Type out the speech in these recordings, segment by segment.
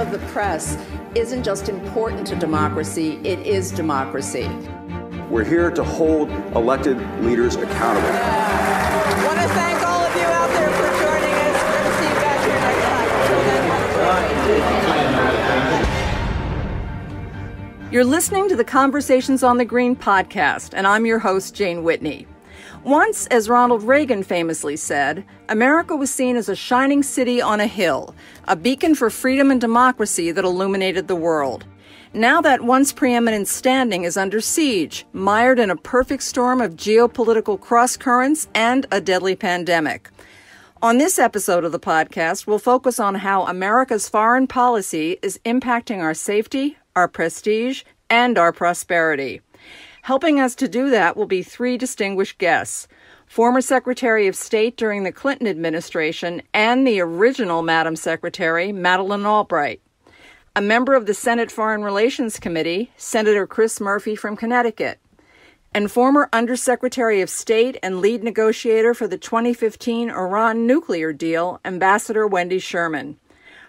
of the press isn't just important to democracy, it is democracy. We're here to hold elected leaders accountable. I want to thank all of you out there for joining us. We're going to see you back here next time. You're listening to the Conversations on the Green podcast, and I'm your host, Jane Whitney. Once, as Ronald Reagan famously said, America was seen as a shining city on a hill, a beacon for freedom and democracy that illuminated the world. Now that once preeminent standing is under siege, mired in a perfect storm of geopolitical crosscurrents and a deadly pandemic. On this episode of the podcast, we'll focus on how America's foreign policy is impacting our safety, our prestige, and our prosperity. Helping us to do that will be three distinguished guests: former Secretary of State during the Clinton administration and the original Madam Secretary, Madeleine Albright. A member of the Senate Foreign Relations Committee, Senator Chris Murphy from Connecticut. And former Undersecretary of State and lead negotiator for the 2015 Iran nuclear deal, Ambassador Wendy Sherman.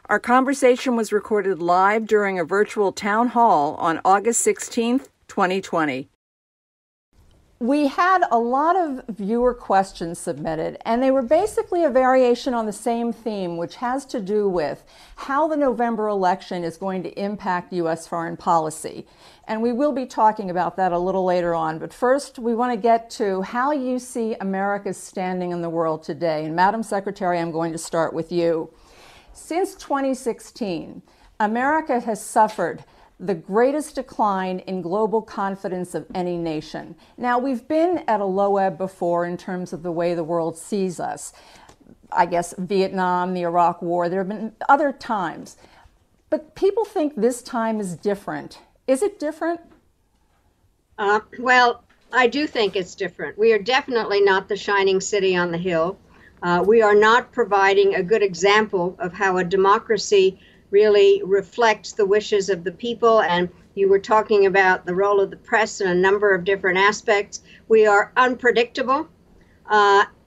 Our conversation was recorded live during a virtual town hall on August 16th, 2020. We had a lot of viewer questions submitted, and they were basically a variation on the same theme, which has to do with how the November election is going to impact U.S. foreign policy. And we will be talking about that a little later on. But first, we want to get to how you see America's standing in the world today. And Madam Secretary, I'm going to start with you. Since 2016, America has suffered the greatest decline in global confidence of any nation. Now, we've been at a low ebb before in terms of the way the world sees us. I guess Vietnam, the Iraq War, there have been other times. But people think this time is different. Is it different? Well, I do think it's different. We are definitely not the shining city on the hill. We are not providing a good example of how a democracy really reflects the wishes of the people. And you were talking about the role of the press in a number of different aspects. We are unpredictable,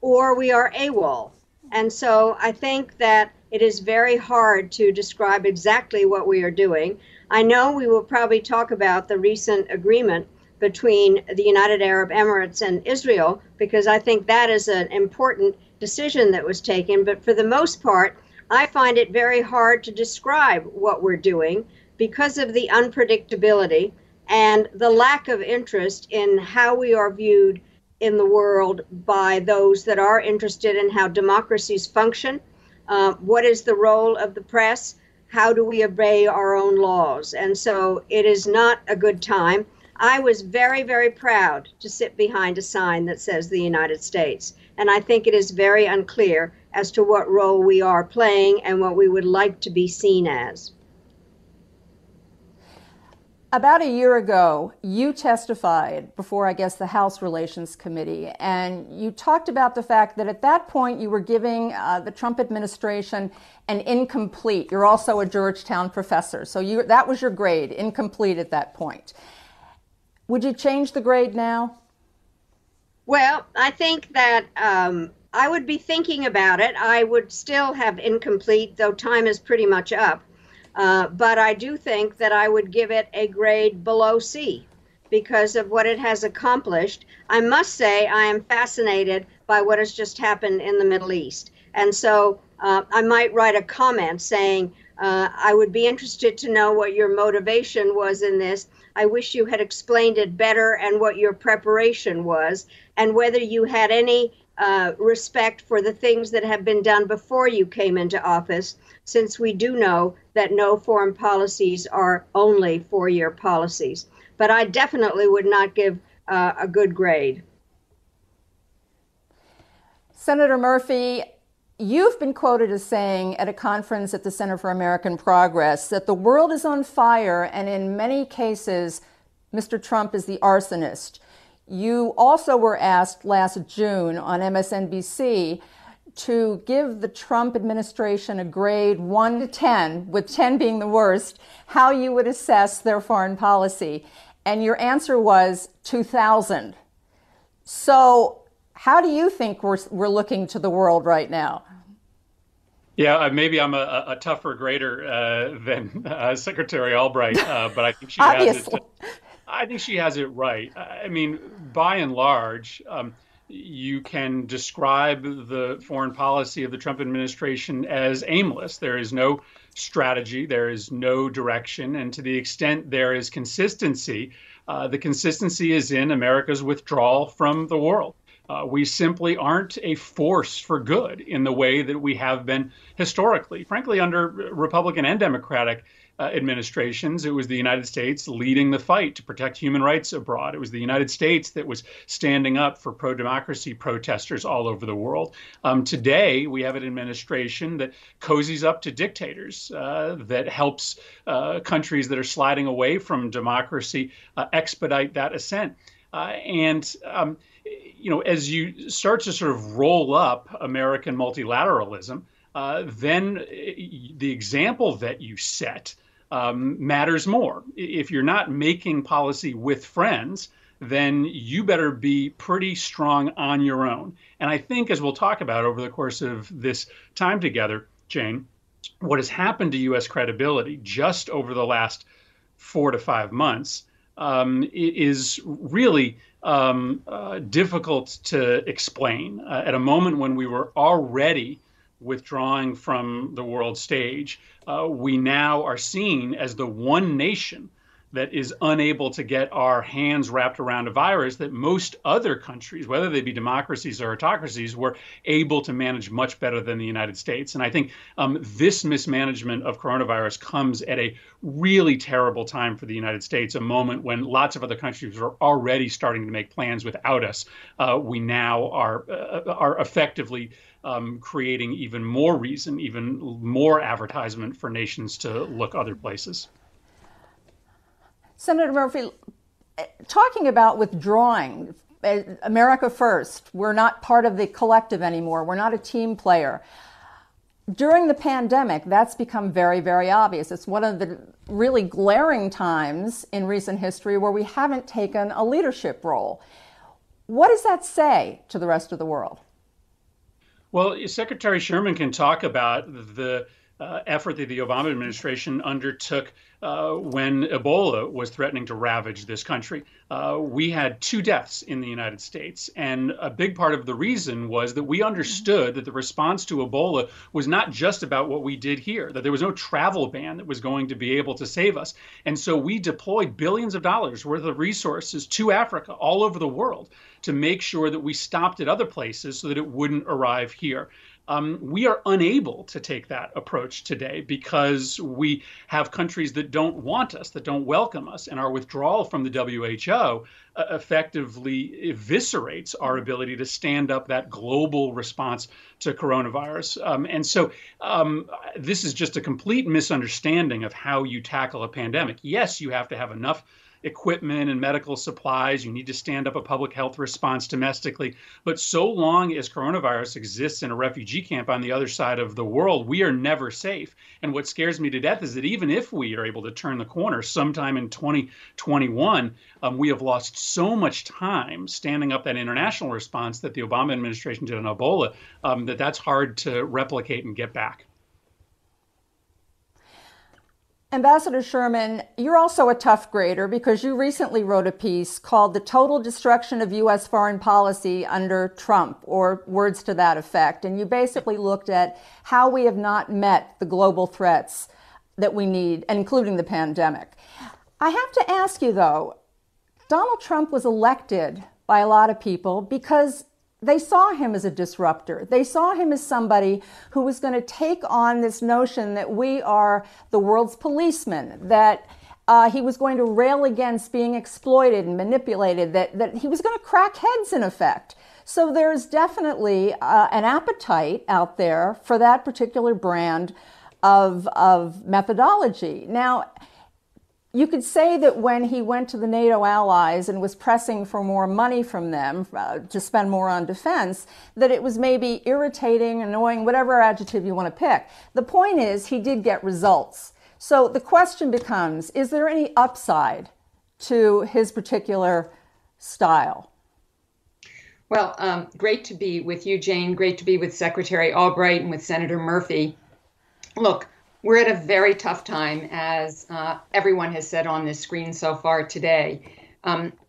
or we are AWOL. And so I think that it is very hard to describe exactly what we are doing. I know we will probably talk about the recent agreement between the United Arab Emirates and Israel, because I think that is an important decision that was taken. But for the most part, I find it very hard to describe what we're doing because of the unpredictability and the lack of interest in how we are viewed in the world by those that are interested in how democracies function. What is the role of the press? How do we obey our own laws? And so it is not a good time. I was very, very proud to sit behind a sign that says the United States. And I think it is very unclear as to what role we are playing and what we would like to be seen as. About a year ago, you testified before, I guess, the House Relations Committee, and you talked about the fact that at that point you were giving the Trump administration an incomplete. You're also a Georgetown professor, so that was your grade, incomplete at that point. Would you change the grade now? Well, I think that I would be thinking about it. I would still have incomplete, though time is pretty much up. But I do think that I would give it a grade below C because of what it has accomplished. I must say I am fascinated by what has just happened in the Middle East. And so I might write a comment saying, I would be interested to know what your motivation was in this. I wish you had explained it better and what your preparation was and whether you had any respect for the things that have been done before you came into office, since we do know that no foreign policies are only four-year policies. But I definitely would not give a good grade. Senator Murphy, you've been quoted as saying at a conference at the Center for American Progress that the world is on fire and in many cases, Mr. Trump is the arsonist. You also were asked last June on MSNBC to give the Trump administration a grade 1 to 10, with 10 being the worst, how you would assess their foreign policy. And your answer was 2,000. So how do you think we're looking to the world right now? Yeah, maybe I'm a tougher grader than Secretary Albright, but I think she has it. Obviously. I think she has it right. I mean, by and large, you can describe the foreign policy of the Trump administration as aimless. There is no strategy, there is no direction, and to the extent there is consistency, the consistency is in America's withdrawal from the world. We simply aren't a force for good in the way that we have been historically. Frankly, under Republican and Democratic administrations, it was the United States leading the fight to protect human rights abroad. It was the United States that was standing up for pro-democracy protesters all over the world. Today, we have an administration that cozies up to dictators, that helps countries that are sliding away from democracy expedite that ascent. And as you start to sort of roll up American multilateralism, then the example that you set matters more. If you're not making policy with friends, then you better be pretty strong on your own. And I think, as we'll talk about over the course of this time together, Jane, what has happened to U.S. credibility just over the last 4 to 5 months is really difficult to explain. At a moment when we were already withdrawing from the world stage, we now are seen as the one nation that is unable to get our hands wrapped around a virus that most other countries, whether they be democracies or autocracies, were able to manage much better than the United States. And I think this mismanagement of coronavirus comes at a really terrible time for the United States, a moment when lots of other countries are already starting to make plans without us. We now are effectively creating even more reason, even more advertisement for nations to look other places. Senator Murphy, talking about withdrawing, America first, we're not part of the collective anymore. We're not a team player. During the pandemic, that's become very, very obvious. It's one of the really glaring times in recent history where we haven't taken a leadership role. What does that say to the rest of the world? Well, Secretary Sherman can talk about the effort that the Obama administration undertook when Ebola was threatening to ravage this country. We had 2 deaths in the United States. And a big part of the reason was that we understood that the response to Ebola was not just about what we did here, that there was no travel ban that was going to be able to save us. And so we deployed billions of dollars worth of resources to Africa, all over the world, to make sure that we stopped at other places so that it wouldn't arrive here. We are unable to take that approach today because we have countries that don't want us, that don't welcome us, and our withdrawal from the WHO effectively eviscerates our ability to stand up that global response to coronavirus. And so this is just a complete misunderstanding of how you tackle a pandemic. Yes, you have to have enough equipment and medical supplies. You need to stand up a public health response domestically. But so long as coronavirus exists in a refugee camp on the other side of the world, we are never safe. And what scares me to death is that even if we are able to turn the corner sometime in 2021, we have lost so much time standing up that international response that the Obama administration did on Ebola, that's hard to replicate and get back. Ambassador Sherman, you're also a tough grader because you recently wrote a piece called The Total Destruction of U.S. Foreign Policy Under Trump, or words to that effect. And you basically looked at how we have not met the global threats that we need, including the pandemic. I have to ask you, though, Donald Trump was elected by a lot of people because they saw him as a disruptor. They saw him as somebody who was going to take on this notion that we are the world's policemen, that he was going to rail against being exploited and manipulated, that he was going to crack heads in effect. So there's definitely an appetite out there for that particular brand of methodology. Now, you could say that when he went to the NATO allies and was pressing for more money from them to spend more on defense, that it was maybe irritating, annoying, whatever adjective you want to pick. The point is, he did get results. So the question becomes, is there any upside to his particular style? Well, great to be with you, Jane. Great to be with Secretary Albright and with Senator Murphy. Look, we're at a very tough time, as everyone has said on this screen so far today.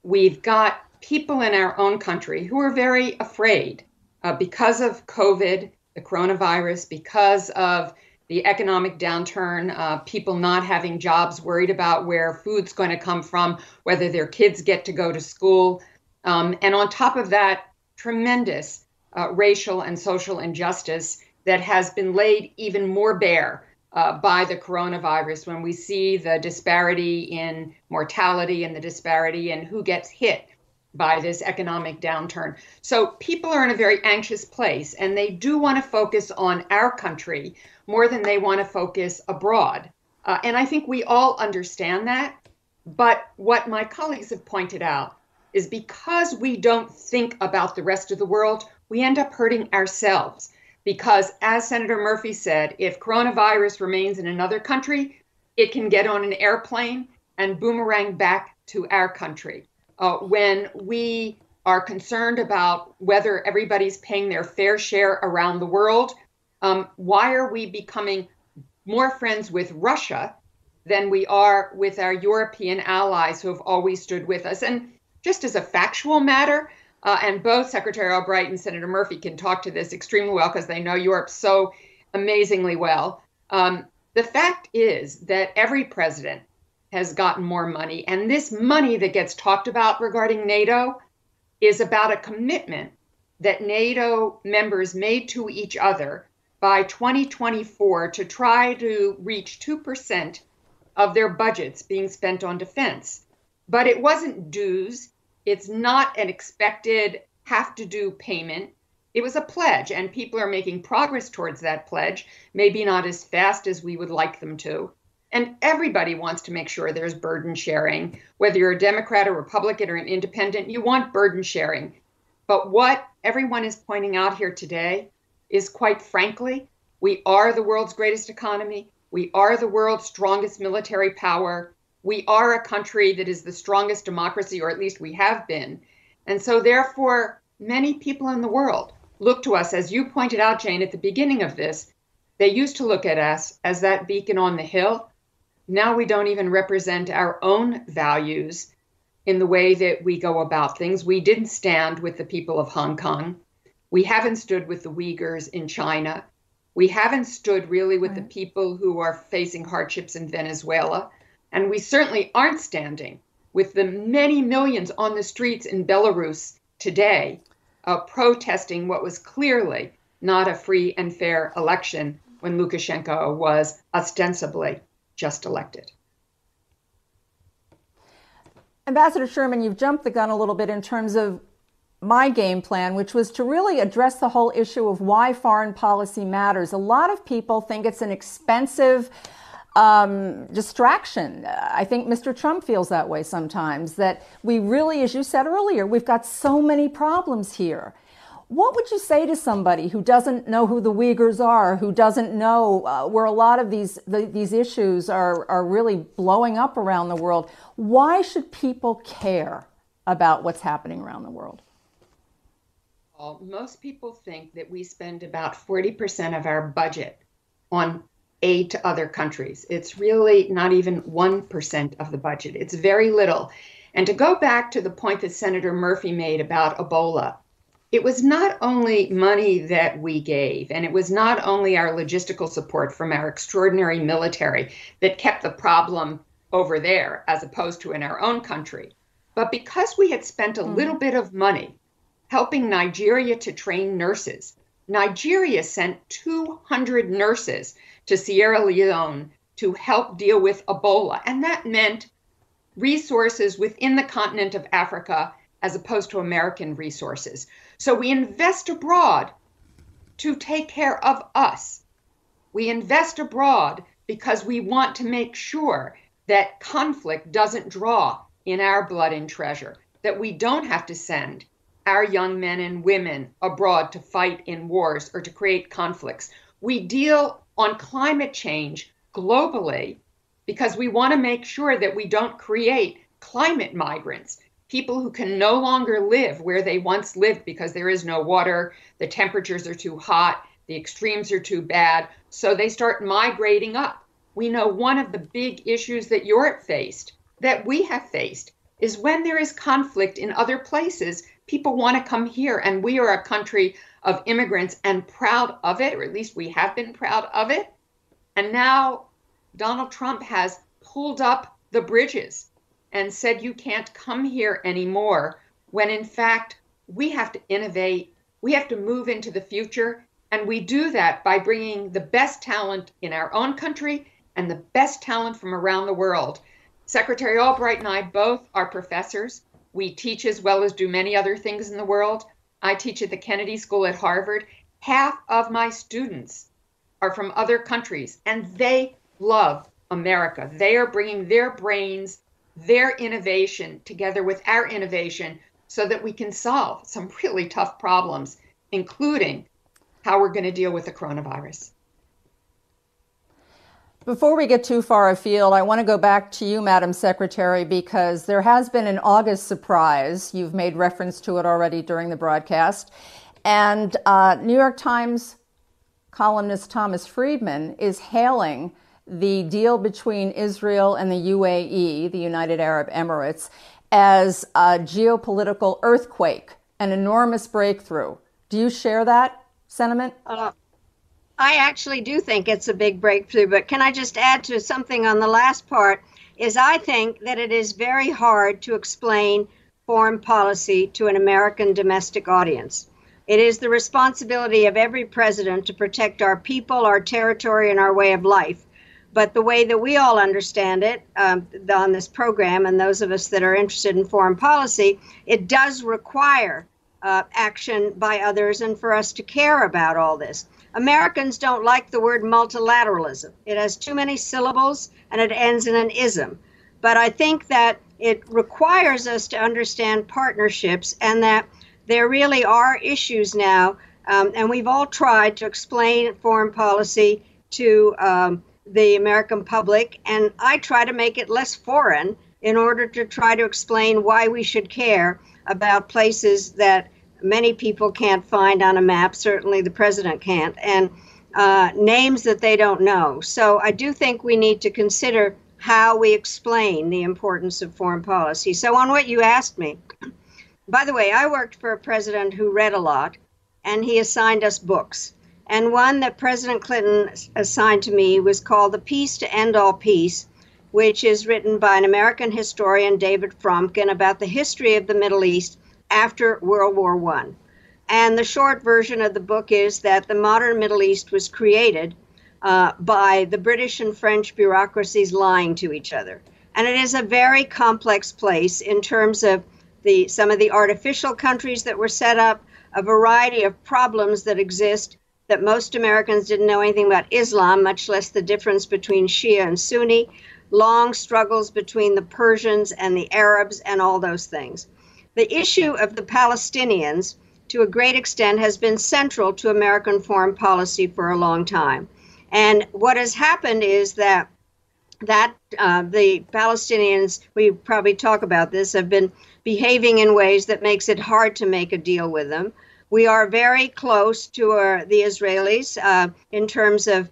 We've got people in our own country who are very afraid because of COVID, the coronavirus, because of the economic downturn, people not having jobs, worried about where food's going to come from, whether their kids get to go to school. And on top of that, tremendous racial and social injustice that has been laid even more bare by the coronavirus when we see the disparity in mortality and the disparity in who gets hit by this economic downturn. So people are in a very anxious place, and they do want to focus on our country more than they want to focus abroad. And I think we all understand that. But what my colleagues have pointed out is because we don't think about the rest of the world, we end up hurting ourselves. Because as Senator Murphy said, if coronavirus remains in another country, it can get on an airplane and boomerang back to our country. When we are concerned about whether everybody's paying their fair share around the world, why are we becoming more friends with Russia than we are with our European allies who have always stood with us? And just as a factual matter, and both Secretary Albright and Senator Murphy can talk to this extremely well because they know Europe so amazingly well. The fact is that every president has gotten more money, and this money that gets talked about regarding NATO is about a commitment that NATO members made to each other by 2024 to try to reach 2% of their budgets being spent on defense. But it wasn't dues. It's not an expected have-to-do payment. It was a pledge, and people are making progress towards that pledge, maybe not as fast as we would like them to. And everybody wants to make sure there's burden sharing. Whether you're a Democrat or Republican or an independent, you want burden sharing. But what everyone is pointing out here today is, quite frankly, we are the world's greatest economy. We are the world's strongest military power. We are a country that is the strongest democracy, or at least we have been. And so therefore, many people in the world look to us, as you pointed out, Jane, at the beginning of this. They used to look at us as that beacon on the hill. Now we don't even represent our own values in the way that we go about things. We didn't stand with the people of Hong Kong. We haven't stood with the Uyghurs in China. We haven't stood really with the people who are facing hardships in Venezuela. And we certainly aren't standing with the many millions on the streets in Belarus today, protesting what was clearly not a free and fair election when Lukashenko was ostensibly just elected. Ambassador Sherman, you've jumped the gun a little bit in terms of my game plan, which was to really address the whole issue of why foreign policy matters. A lot of people think it's an expensive distraction. I think Mr. Trump feels that way sometimes, that we really, as you said earlier, we've got so many problems here. What would you say to somebody who doesn't know who the Uyghurs are, who doesn't know where a lot of these issues are really blowing up around the world? Why should people care about what's happening around the world? Well, most people think that we spend about 40% of our budget on aid to other countries. It's really not even 1% of the budget. It's very little. And to go back to the point that Senator Murphy made about Ebola, it was not only money that we gave, and it was not only our logistical support from our extraordinary military that kept the problem over there as opposed to in our own country, but because we had spent a little bit of money helping Nigeria to train nurses. Nigeria sent 200 nurses to Sierra Leone to help deal with Ebola, and that meant resources within the continent of Africa as opposed to American resources. So we invest abroad to take care of us. We invest abroad because we want to make sure that conflict doesn't draw in our blood and treasure, that we don't have to send our young men and women abroad to fight in wars or to create conflicts. We deal on climate change globally because we want to make sure that we don't create climate migrants, people who can no longer live where they once lived because there is no water, the temperatures are too hot, The extremes are too bad. So they start migrating up. We know one of the big issues that Europe faced, that we have faced, is when there is conflict in other places, people want to come here. And we are a country of immigrants and proud of it, or at least we have been proud of it. And now Donald Trump has pulled up the bridges and said you can't come here anymore, when in fact we have to innovate, we have to move into the future, and we do that by bringing the best talent in our own country and the best talent from around the world. Secretary Albright and I both are professors. We teach as well as do many other things in the world. I teach at the Kennedy School at Harvard. Half of my students are from other countries, and they love America. They are bringing their brains, their innovation together with our innovation so that we can solve some really tough problems, including how we're going to deal with the coronavirus. Before we get too far afield, I want to go back to you, Madam Secretary, because there has been an August surprise. You've made reference to it already during the broadcast. And New York Times columnist Thomas Friedman is hailing the deal between Israel and the UAE, the United Arab Emirates, as a geopolitical earthquake, an enormous breakthrough. Do you share that sentiment? I actually do think it's a big breakthrough, but can I just add to something on the last part, is I think that it is very hard to explain foreign policy to an American domestic audience. It is the responsibility of every president to protect our people, our territory, and our way of life. But the way that we all understand it on this program, and those of us that are interested in foreign policy, it does require action by others and for us to care about all this. Americans don't like the word multilateralism. It has too many syllables and it ends in an ism. But I think that it requires us to understand partnerships and that there really are issues now. And we've all tried to explain foreign policy to the American public. And I try to make it less foreign in order to try to explain why we should care about places that many people can't find on a map, certainly the president can't, and names that they don't know. So I do think we need to consider how we explain the importance of foreign policy. So on what you asked me, by the way, I worked for a president who read a lot, and he assigned us books. And one that President Clinton assigned to me was called The Peace to End All Peace, which is written by an American historian, David Fromkin, about the history of the Middle East after World War I. And the short version of the book is that the modern Middle East was created by the British and French bureaucracies lying to each other. And it is a very complex place in terms of some of the artificial countries that were set up, a variety of problems that exist that most Americans didn't know anything about Islam, much less the difference between Shia and Sunni, long struggles between the Persians and the Arabs and all those things. The issue of the Palestinians, to a great extent, has been central to American foreign policy for a long time. And what has happened is that the Palestinians, we probably talk about this, have been behaving in ways that makes it hard to make a deal with them. We are very close to the Israelis in terms of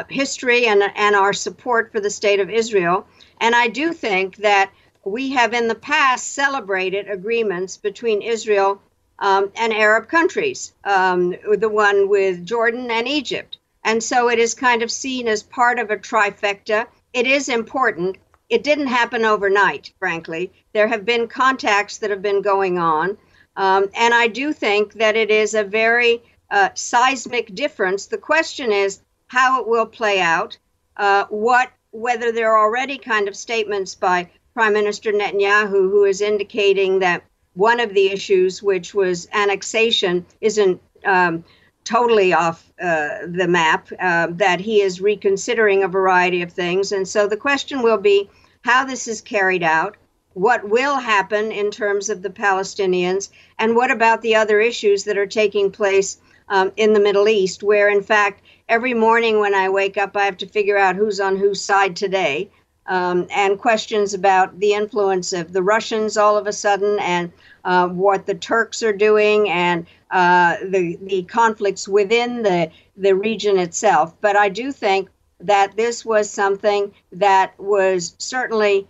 history and our support for the state of Israel. And I do think that we have in the past celebrated agreements between Israel and Arab countries, the one with Jordan and Egypt. And so it is kind of seen as part of a trifecta. It is important. It didn't happen overnight, frankly. There have been contacts that have been going on. And I do think that it is a very seismic difference. The question is how it will play out, whether there are already kind of statements by Prime Minister Netanyahu, who is indicating that one of the issues, which was annexation, isn't totally off the map, that he is reconsidering a variety of things. And so the question will be how this is carried out, what will happen in terms of the Palestinians, and what about the other issues that are taking place in the Middle East, where, in fact, every morning when I wake up, I have to figure out who's on whose side today, and questions about the influence of the Russians all of a sudden, and what the Turks are doing, and the conflicts within the region itself. But I do think that this was something that was certainly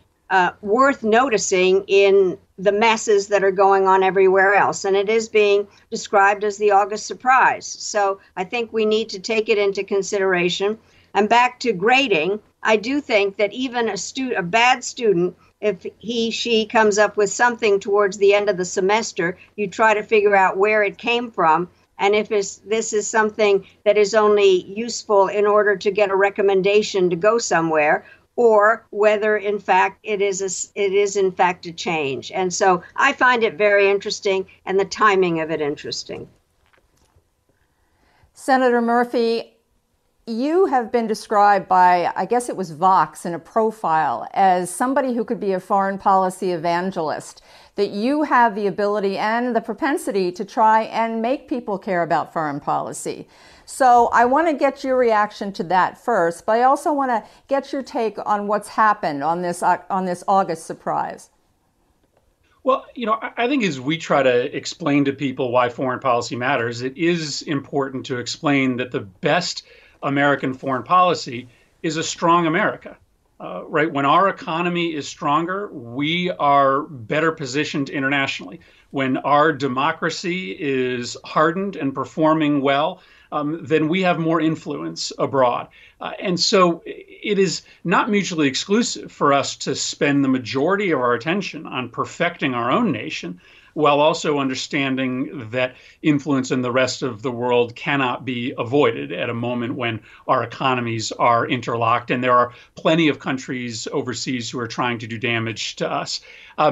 worth noticing in the messes that are going on everywhere else. And it is being described as the August surprise. So I think we need to take it into consideration. And back to grading, I do think that even a bad student, if she comes up with something towards the end of the semester, you try to figure out where it came from. And if this is something that is only useful in order to get a recommendation to go somewhere, or whether in fact it is in fact a change. And so I find it very interesting, and the timing of it interesting. Senator Murphy, you have been described by, I guess it was Vox in a profile, as somebody who could be a foreign policy evangelist, that you have the ability and the propensity to try and make people care about foreign policy. So I want to get your reaction to that first, but I also want to get your take on what's happened on this August surprise. Well, I think as we try to explain to people why foreign policy matters, it is important to explain that the best American foreign policy is a strong America, right? When our economy is stronger, we are better positioned internationally. When our democracy is hardened and performing well, then we have more influence abroad. And so it is not mutually exclusive for us to spend the majority of our attention on perfecting our own nation, while also understanding that influence in the rest of the world cannot be avoided at a moment when our economies are interlocked and there are plenty of countries overseas who are trying to do damage to us. I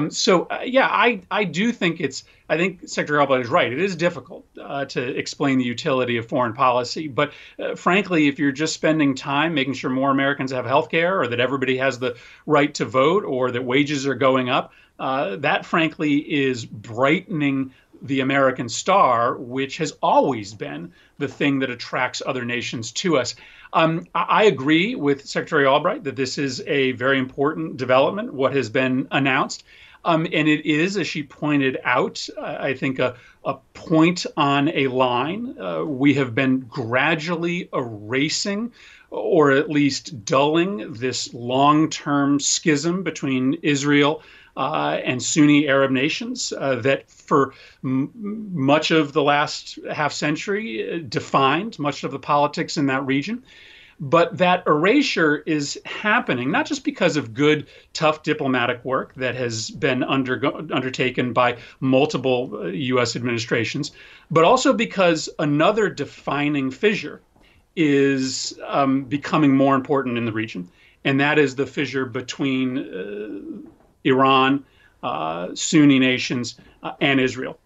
do think I think Secretary Albright is right. It is difficult to explain the utility of foreign policy. But frankly, if you're just spending time making sure more Americans have health care, or that everybody has the right to vote, or that wages are going up, that frankly is brightening the American star, which has always been the thing that attracts other nations to us. I agree with Secretary Albright that this is a very important development, what has been announced. And it is, as she pointed out, I think a point on a line. We have been gradually erasing, or at least dulling, this long-term schism between Israel and Sunni Arab nations that for much of the last half century defined much of the politics in that region. But that erasure is happening not just because of good, tough diplomatic work that has been undertaken by multiple U.S. administrations, but also because another defining fissure is becoming more important in the region. And that is the fissure between Iran, Sunni nations, and Israel.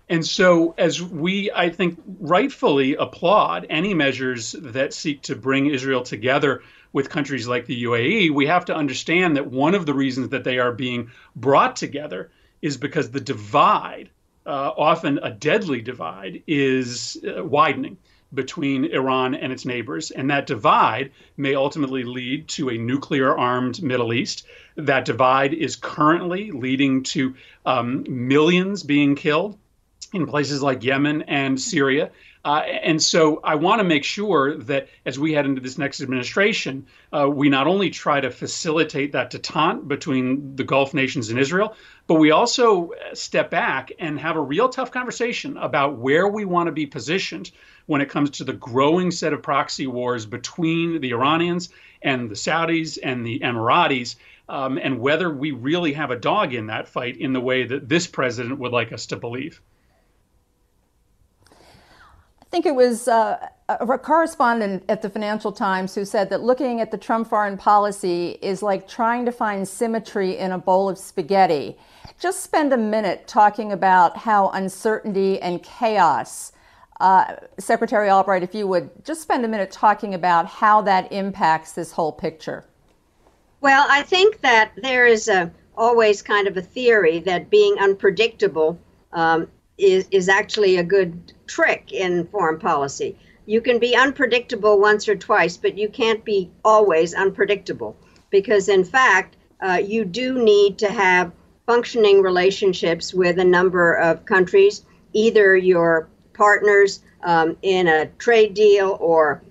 And so as we, I think, rightfully applaud any measures that seek to bring Israel together with countries like the UAE, we have to understand that one of the reasons that they are being brought together is because the divide, often a deadly divide, is widening between Iran and its neighbors. And that divide may ultimately lead to a nuclear-armed Middle East. That divide is currently leading to millions being killed in places like Yemen and Syria. And so I want to make sure that as we head into this next administration, we not only try to facilitate that détente between the Gulf nations and Israel, but we also step back and have a real tough conversation about where we want to be positioned when it comes to the growing set of proxy wars between the Iranians and the Saudis and the Emiratis, and whether we really have a dog in that fight in the way that this president would like us to believe. I think it was a correspondent at the Financial Times who said that looking at the Trump foreign policy is like trying to find symmetry in a bowl of spaghetti. Just spend a minute talking about how uncertainty and chaos, Secretary Albright, if you would, just spend a minute talking about how that impacts this whole picture. Well, I think that there is always kind of a theory that being unpredictable is actually a good trick in foreign policy. You can be unpredictable once or twice, but you can't be always unpredictable, because in fact, you do need to have functioning relationships with a number of countries, either your partners in a trade deal or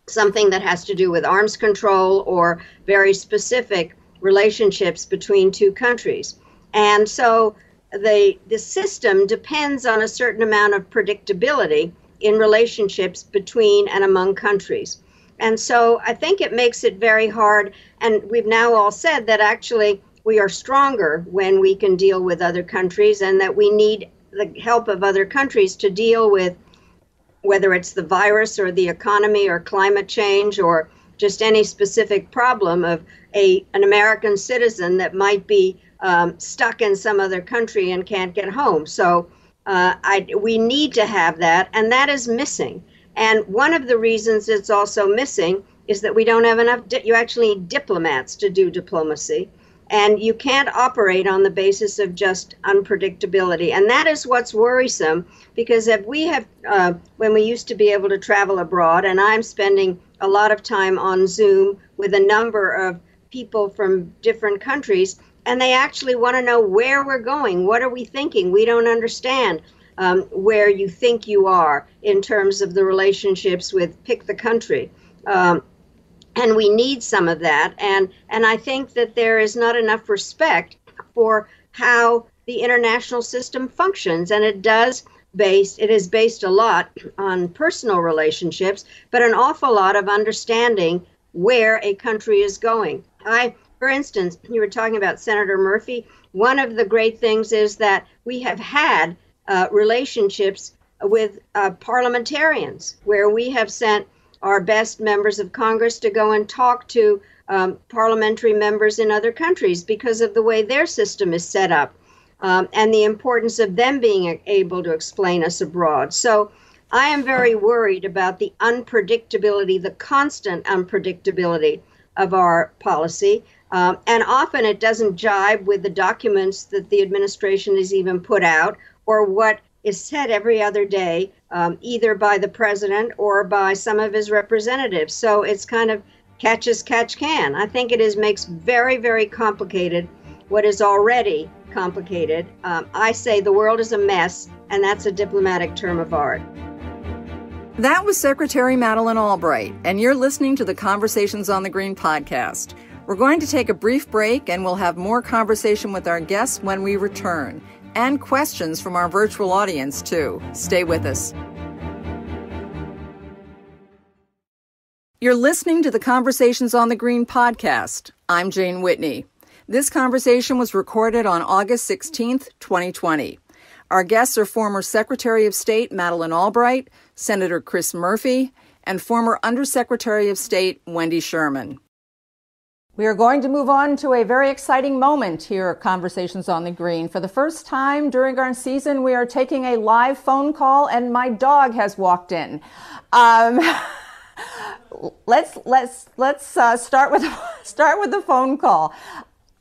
something that has to do with arms control or very specific relationships between two countries. And so the system depends on a certain amount of predictability in relationships between and among countries. And so I think it makes it very hard. And we've now all said that actually we are stronger when we can deal with other countries, and that we need the help of other countries to deal with whether it's the virus or the economy or climate change or just any specific problem of an American citizen that might be stuck in some other country and can't get home. So we need to have that, and that is missing. And one of the reasons it's also missing is that we don't have enough, you actually need diplomats to do diplomacy. And you can't operate on the basis of just unpredictability. And that is what's worrisome, because if we have, when we used to be able to travel abroad, and I'm spending a lot of time on Zoom with a number of people from different countries, and they actually want to know where we're going. What are we thinking? We don't understand where you think you are in terms of the relationships with pick the country. And we need some of that. And I think that there is not enough respect for how the international system functions. And it is based a lot on personal relationships, but an awful lot of understanding where a country is going. For instance, you were talking about Senator Murphy. One of the great things is that we have had relationships with parliamentarians where we have sent our best members of Congress to go and talk to parliamentary members in other countries because of the way their system is set up and the importance of them being able to explain us abroad. So I am very worried about the unpredictability, the constant unpredictability of our policy. And often it doesn't jibe with the documents that the administration has even put out or what is said every other day, either by the president or by some of his representatives. So it's kind of catch as catch can. I think makes very, very complicated what is already complicated. I say the world is a mess, and that's a diplomatic term of art. That was Secretary Madeleine Albright, and you're listening to the Conversations on the Green podcast. We're going to take a brief break, and we'll have more conversation with our guests when we return. And questions from our virtual audience, too. Stay with us. You're listening to the Conversations on the Green podcast. I'm Jane Whitney. This conversation was recorded on August 16th, 2020. Our guests are former Secretary of State Madeleine Albright, Senator Chris Murphy, and former Undersecretary of State Wendy Sherman. We are going to move on to a very exciting moment here at Conversations on the Green. For the first time during our season, we are taking a live phone call, and my dog has walked in. Let's start with the phone call.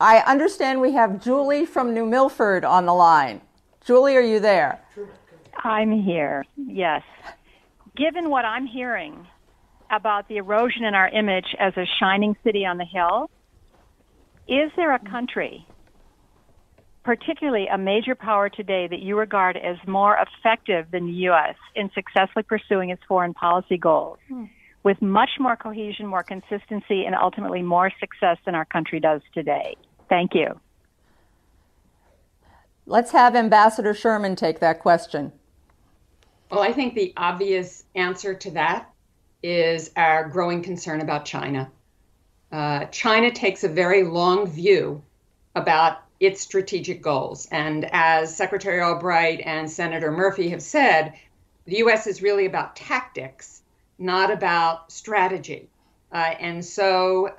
I understand we have Julie from New Milford on the line. Julie, are you there? I'm here, yes. Given what I'm hearing about the erosion in our image as a shining city on the hill, is there a country, particularly a major power today, that you regard as more effective than the U.S. in successfully pursuing its foreign policy goals, with much more cohesion, more consistency, and ultimately more success than our country does today? Thank you. Let's have Ambassador Sherman take that question. Well, I think the obvious answer to that is our growing concern about China. China takes a very long view about its strategic goals. And as Secretary Albright and Senator Murphy have said, the U.S. is really about tactics, not about strategy. And so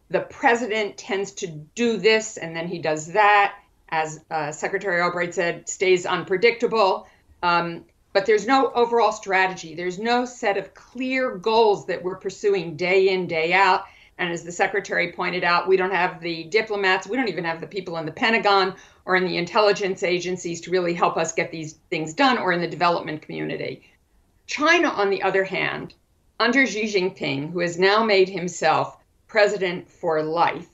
the president tends to do this, and then he does that. As Secretary Albright said, stays unpredictable. But there's no overall strategy. There's no set of clear goals that we're pursuing day in, day out. And as the Secretary pointed out, we don't have the diplomats. We don't even have the people in the Pentagon or in the intelligence agencies to really help us get these things done, or in the development community. China, on the other hand, under Xi Jinping, who has now made himself president for life,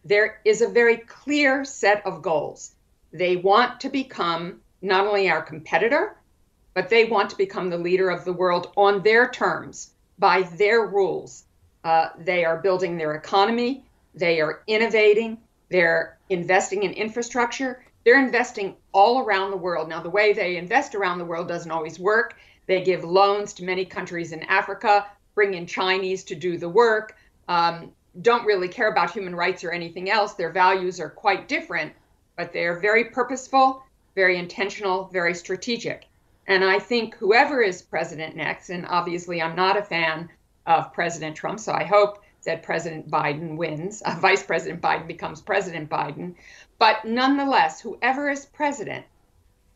there is a very clear set of goals. They want to become not only our competitor, but they want to become the leader of the world on their terms, by their rules. They are building their economy. They are innovating. They're investing in infrastructure. They're investing all around the world. Now, the way they invest around the world doesn't always work. They give loans to many countries in Africa, bring in Chinese to do the work, don't really care about human rights or anything else. Their values are quite different, but they're very purposeful, very intentional, very strategic. And I think whoever is president next, and obviously I'm not a fan of President Trump, so I hope that President Biden wins, Vice President Biden becomes President Biden. But nonetheless, whoever is president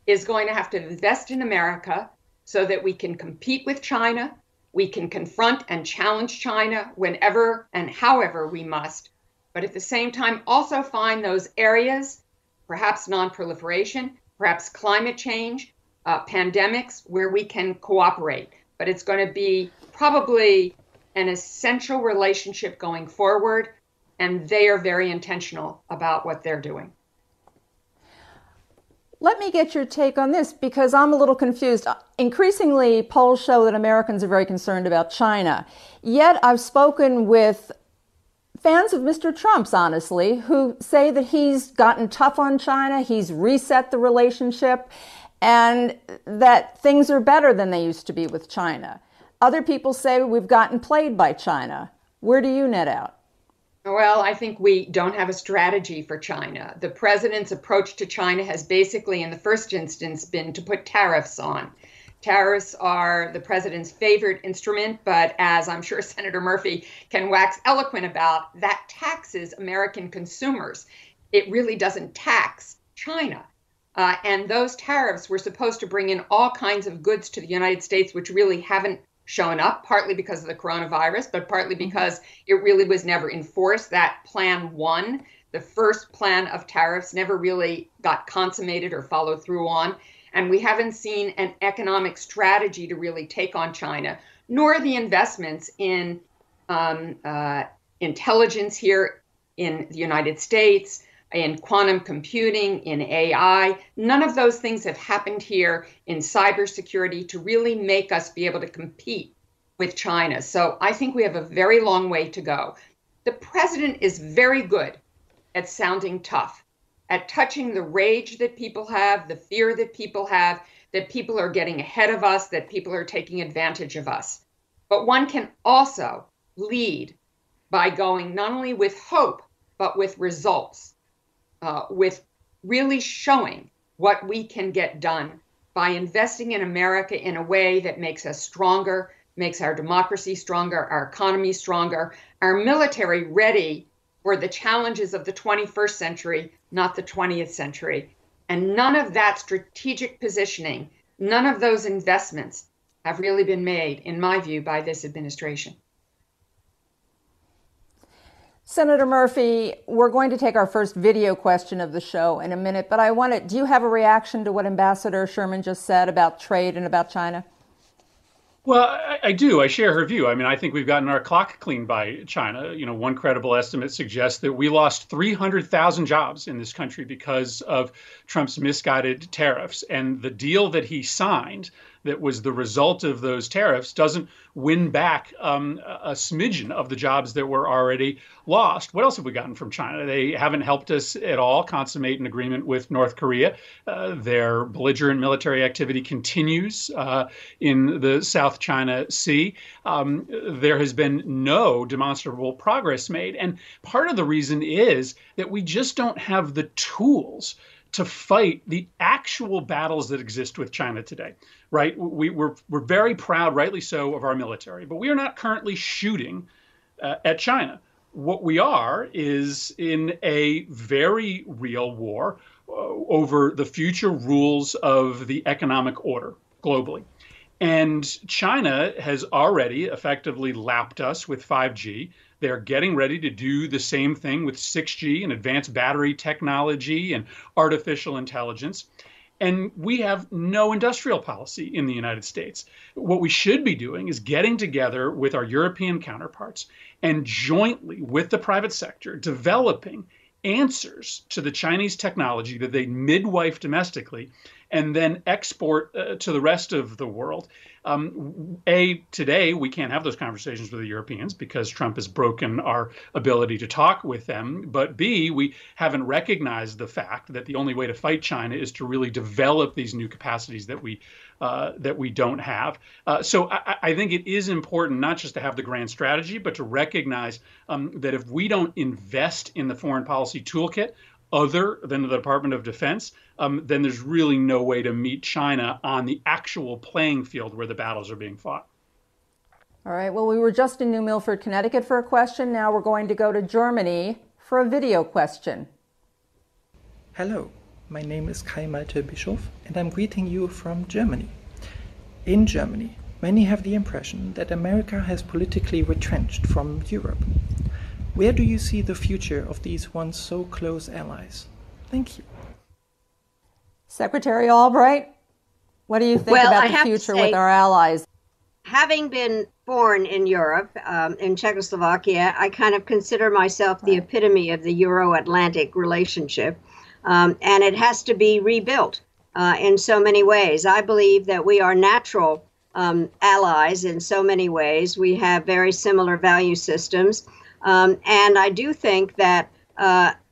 is going to have to invest in America so that we can compete with China, we can confront and challenge China whenever and however we must, but at the same time also find those areas, perhaps non-proliferation, perhaps climate change, pandemics, where we can cooperate. But it's going to be probably an essential relationship going forward, and they are very intentional about what they're doing. Let me get your take on this, because I'm a little confused. Increasingly, polls show that Americans are very concerned about China. Yet I've spoken with fans of Mr. Trump's, honestly, who say that he's gotten tough on China, he's reset the relationship, and that things are better than they used to be with China. Other people say we've gotten played by China. Where do you net out? Well, I think we don't have a strategy for China. The president's approach to China has basically, in the first instance, been to put tariffs on. Tariffs are the president's favorite instrument, but as I'm sure Senator Murphy can wax eloquent about, that taxes American consumers. It really doesn't tax China. And those tariffs were supposed to bring in all kinds of goods to the United States, which really haven't shown up, partly because of the coronavirus, but partly because it really was never enforced. That plan one, the first plan of tariffs, never really got consummated or followed through on. And we haven't seen an economic strategy to really take on China, nor the investments in intelligence here in the United States, in quantum computing, in AI. None of those things have happened here in cybersecurity to really make us be able to compete with China. So I think we have a very long way to go. The president is very good at sounding tough, at touching the rage that people have, the fear that people have, that people are getting ahead of us, that people are taking advantage of us. But one can also lead by going not only with hope, but with results. With really showing what we can get done by investing in America in a way that makes us stronger, makes our democracy stronger, our economy stronger, our military ready for the challenges of the 21st century, not the 20th century. And none of that strategic positioning, none of those investments have really been made, in my view, by this administration. Senator Murphy, we're going to take our first video question of the show in a minute, but do you have a reaction to what Ambassador Sherman just said about trade and about China? Well, I do. I share her view. I mean, I think we've gotten our clock cleaned by China. You know, one credible estimate suggests that we lost 300,000 jobs in this country because of Trump's misguided tariffs. And the deal that he signed that was the result of those tariffs doesn't win back a smidgen of the jobs that were already lost. What else have we gotten from China? They haven't helped us at all consummate an agreement with North Korea. Their belligerent military activity continues in the South China Sea. There has been no demonstrable progress made. And part of the reason is that we just don't have the tools to fight the actual battles that exist with China today, right? We're very proud, rightly so, of our military, but we are not currently shooting at China. What we are is in a very real war over the future rules of the economic order globally. And China has already effectively lapped us with 5G. They're getting ready to do the same thing with 6G and advanced battery technology and artificial intelligence. And we have no industrial policy in the United States. What we should be doing is getting together with our European counterparts and jointly with the private sector, developing answers to the Chinese technology that they midwife domestically and then export to the rest of the world. Today we can't have those conversations with the Europeans because Trump has broken our ability to talk with them. But B, we haven't recognized the fact that the only way to fight China is to really develop these new capacities that we don't have. So I think it is important not just to have the grand strategy, but to recognize that if we don't invest in the foreign policy toolkit other than the Department of Defense, then there's really no way to meet China on the actual playing field where the battles are being fought. All right. Well, we were just in New Milford, Connecticut for a question. Now we're going to go to Germany for a video question. Hello, my name is Kai Malte Bischof, and I'm greeting you from Germany. In Germany, many have the impression that America has politically retrenched from Europe. Where do you see the future of these once so close allies? Thank you. Secretary Albright, what do you think about the future with our allies? Having been born in Europe, in Czechoslovakia, I kind of consider myself the epitome of the Euro-Atlantic relationship, and it has to be rebuilt in so many ways. I believe that we are natural allies in so many ways. We have very similar value systems. And I do think that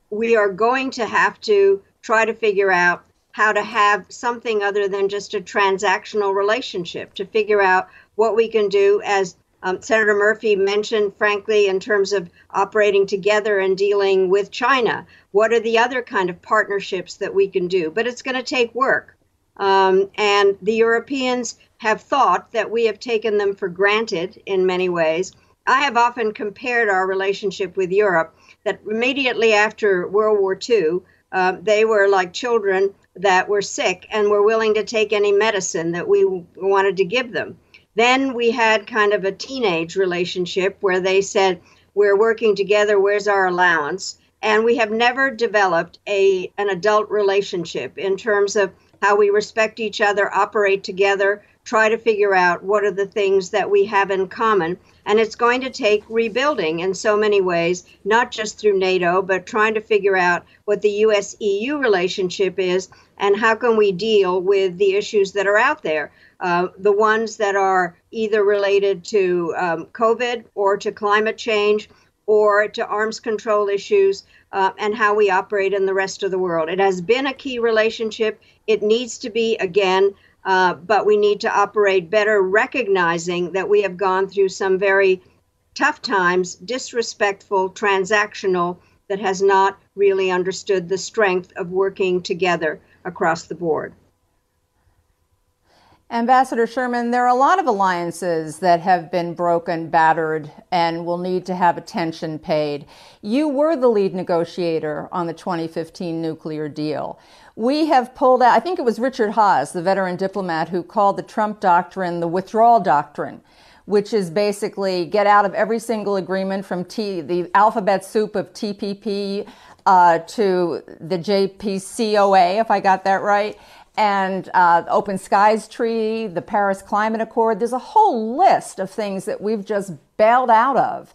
we are going to have to try to figure out how to have something other than just a transactional relationship, to figure out what we can do, as Senator Murphy mentioned, frankly, in terms of operating together and dealing with China. What are the other kind of partnerships that we can do? But it's going to take work. And the Europeans have thought that we have taken them for granted in many ways. I have often compared our relationship with Europe that immediately after World War II, they were like children that were sick and were willing to take any medicine that we wanted to give them. Then we had kind of a teenage relationship where they said, we're working together, where's our allowance? And we have never developed an adult relationship in terms of how we respect each other, operate together, try to figure out what are the things that we have in common. And it's going to take rebuilding in so many ways, not just through NATO, but trying to figure out what the US-EU relationship is and how can we deal with the issues that are out there, the ones that are either related to COVID or to climate change or to arms control issues, and how we operate in the rest of the world. It has been a key relationship. It needs to be again. But we need to operate better, recognizing that we have gone through some very tough times, disrespectful, transactional, that has not really understood the strength of working together across the board. Ambassador Sherman, there are a lot of alliances that have been broken, battered, and will need to have attention paid. You were the lead negotiator on the 2015 nuclear deal. We have pulled out, I think it was Richard Haas, the veteran diplomat, who called the Trump doctrine the withdrawal doctrine, which is basically get out of every single agreement from the alphabet soup of TPP to the JCPOA, if I got that right, and Open Skies Treaty, the Paris Climate Accord. There's a whole list of things that we've just bailed out of.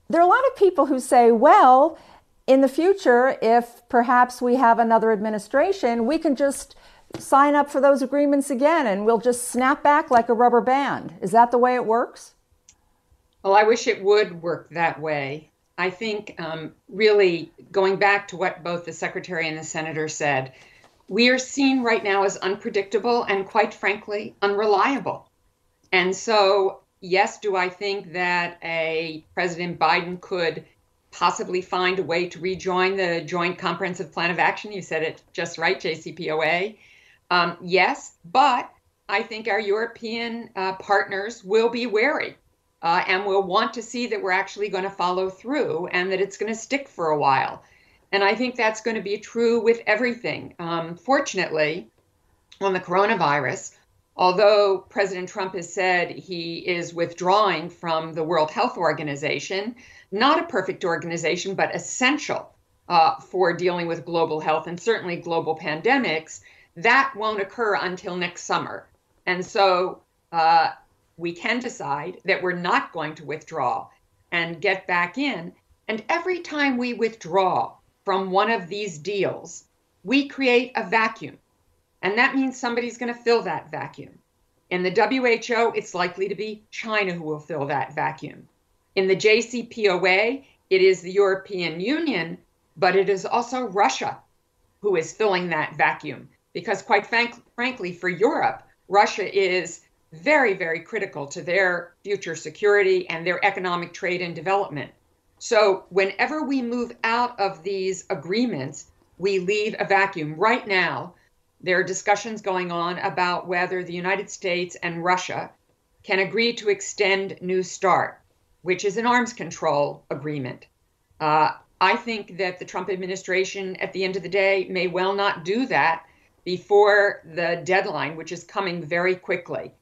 There are a lot of people who say, well, in the future, if perhaps we have another administration, we can just sign up for those agreements again and we'll just snap back like a rubber band. Is that the way it works? Well, I wish it would work that way. I think really going back to what both the Secretary and the Senator said, we are seen right now as unpredictable and, quite frankly, unreliable. And so, yes, do I think that a President Biden could possibly find a way to rejoin the Joint Comprehensive Plan of Action? You said it just right, JCPOA. Yes, but I think our European partners will be wary and will want to see that we're actually going to follow through and that it's going to stick for a while. And I think that's going to be true with everything. Fortunately, on the coronavirus, although President Trump has said he is withdrawing from the World Health Organization, not a perfect organization, but essential for dealing with global health and certainly global pandemics, that won't occur until next summer. And so we can decide that we're not going to withdraw and get back in. And every time we withdraw from one of these deals, we create a vacuum. And that means somebody's going to fill that vacuum. In the WHO, it's likely to be China who will fill that vacuum. In the JCPOA, it is the European Union, but it is also Russia who is filling that vacuum. Because quite frankly, for Europe, Russia is very, very critical to their future security and their economic trade and development. So whenever we move out of these agreements, we leave a vacuum. Right now, there are discussions going on about whether the United States and Russia can agree to extend New START, which is an arms control agreement. I think that the Trump administration, at the end of the day, may well not do that before the deadline, which is coming very quickly.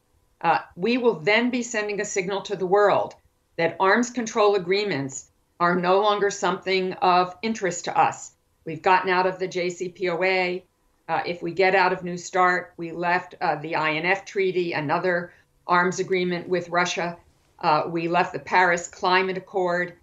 We will then be sending a signal to the world that arms control agreements are no longer something of interest to us. We've gotten out of the JCPOA. If we get out of New START, we left the INF Treaty, another arms agreement with Russia. We left the Paris Climate Accord.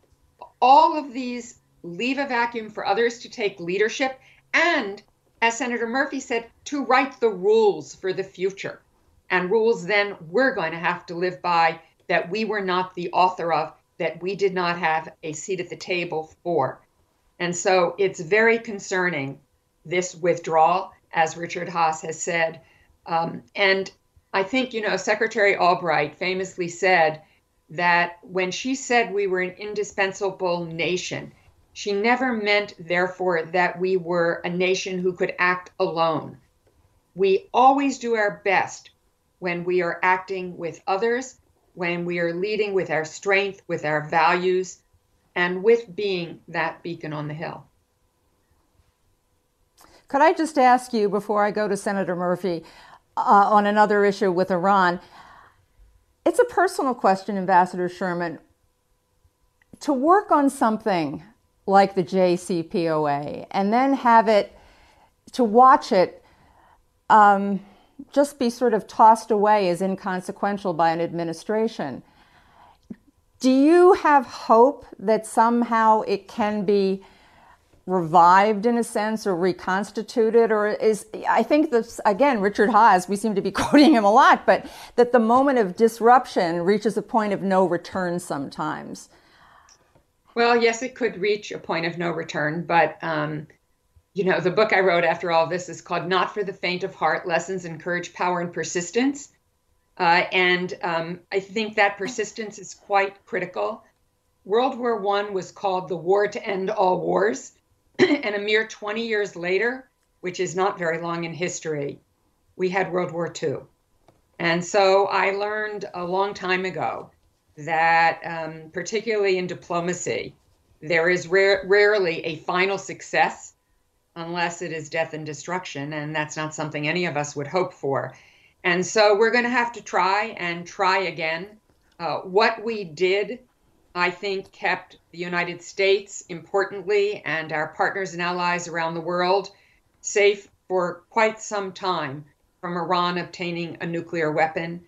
All of these leave a vacuum for others to take leadership and, as Senator Murphy said, to write the rules for the future. And rules then we're going to have to live by, that we were not the author of, that we did not have a seat at the table for. And so it's very concerning, this withdrawal, as Richard Haass has said. And I think, Secretary Albright famously said that when she said we were an indispensable nation, she never meant, therefore, that we were a nation who could act alone. We always do our best when we are acting with others, when we are leading with our strength, with our values, and with being that beacon on the hill. Could I just ask you, before I go to Senator Murphy, on another issue with Iran? It's a personal question, Ambassador Sherman. To work on something like the JCPOA and then have it, to watch it just be sort of tossed away as inconsequential by an administration, do you have hope that somehow it can be revived in a sense or reconstituted? Or is, I think that, again, Richard Haass, we seem to be quoting him a lot, but that the moment of disruption reaches a point of no return sometimes? Well, yes, it could reach a point of no return, but the book I wrote after all this is called Not for the Faint of Heart: Lessons in Courage, Power, and Persistence. And I think that persistence is quite critical. World War I was called the war to end all wars. And a mere 20 years later, which is not very long in history, we had World War II. And so I learned a long time ago that particularly in diplomacy, there is rarely a final success unless it is death and destruction. And that's not something any of us would hope for. And so we're going to have to try and try again. What we did, I think, kept the United States, importantly, and our partners and allies around the world safe for quite some time from Iran obtaining a nuclear weapon.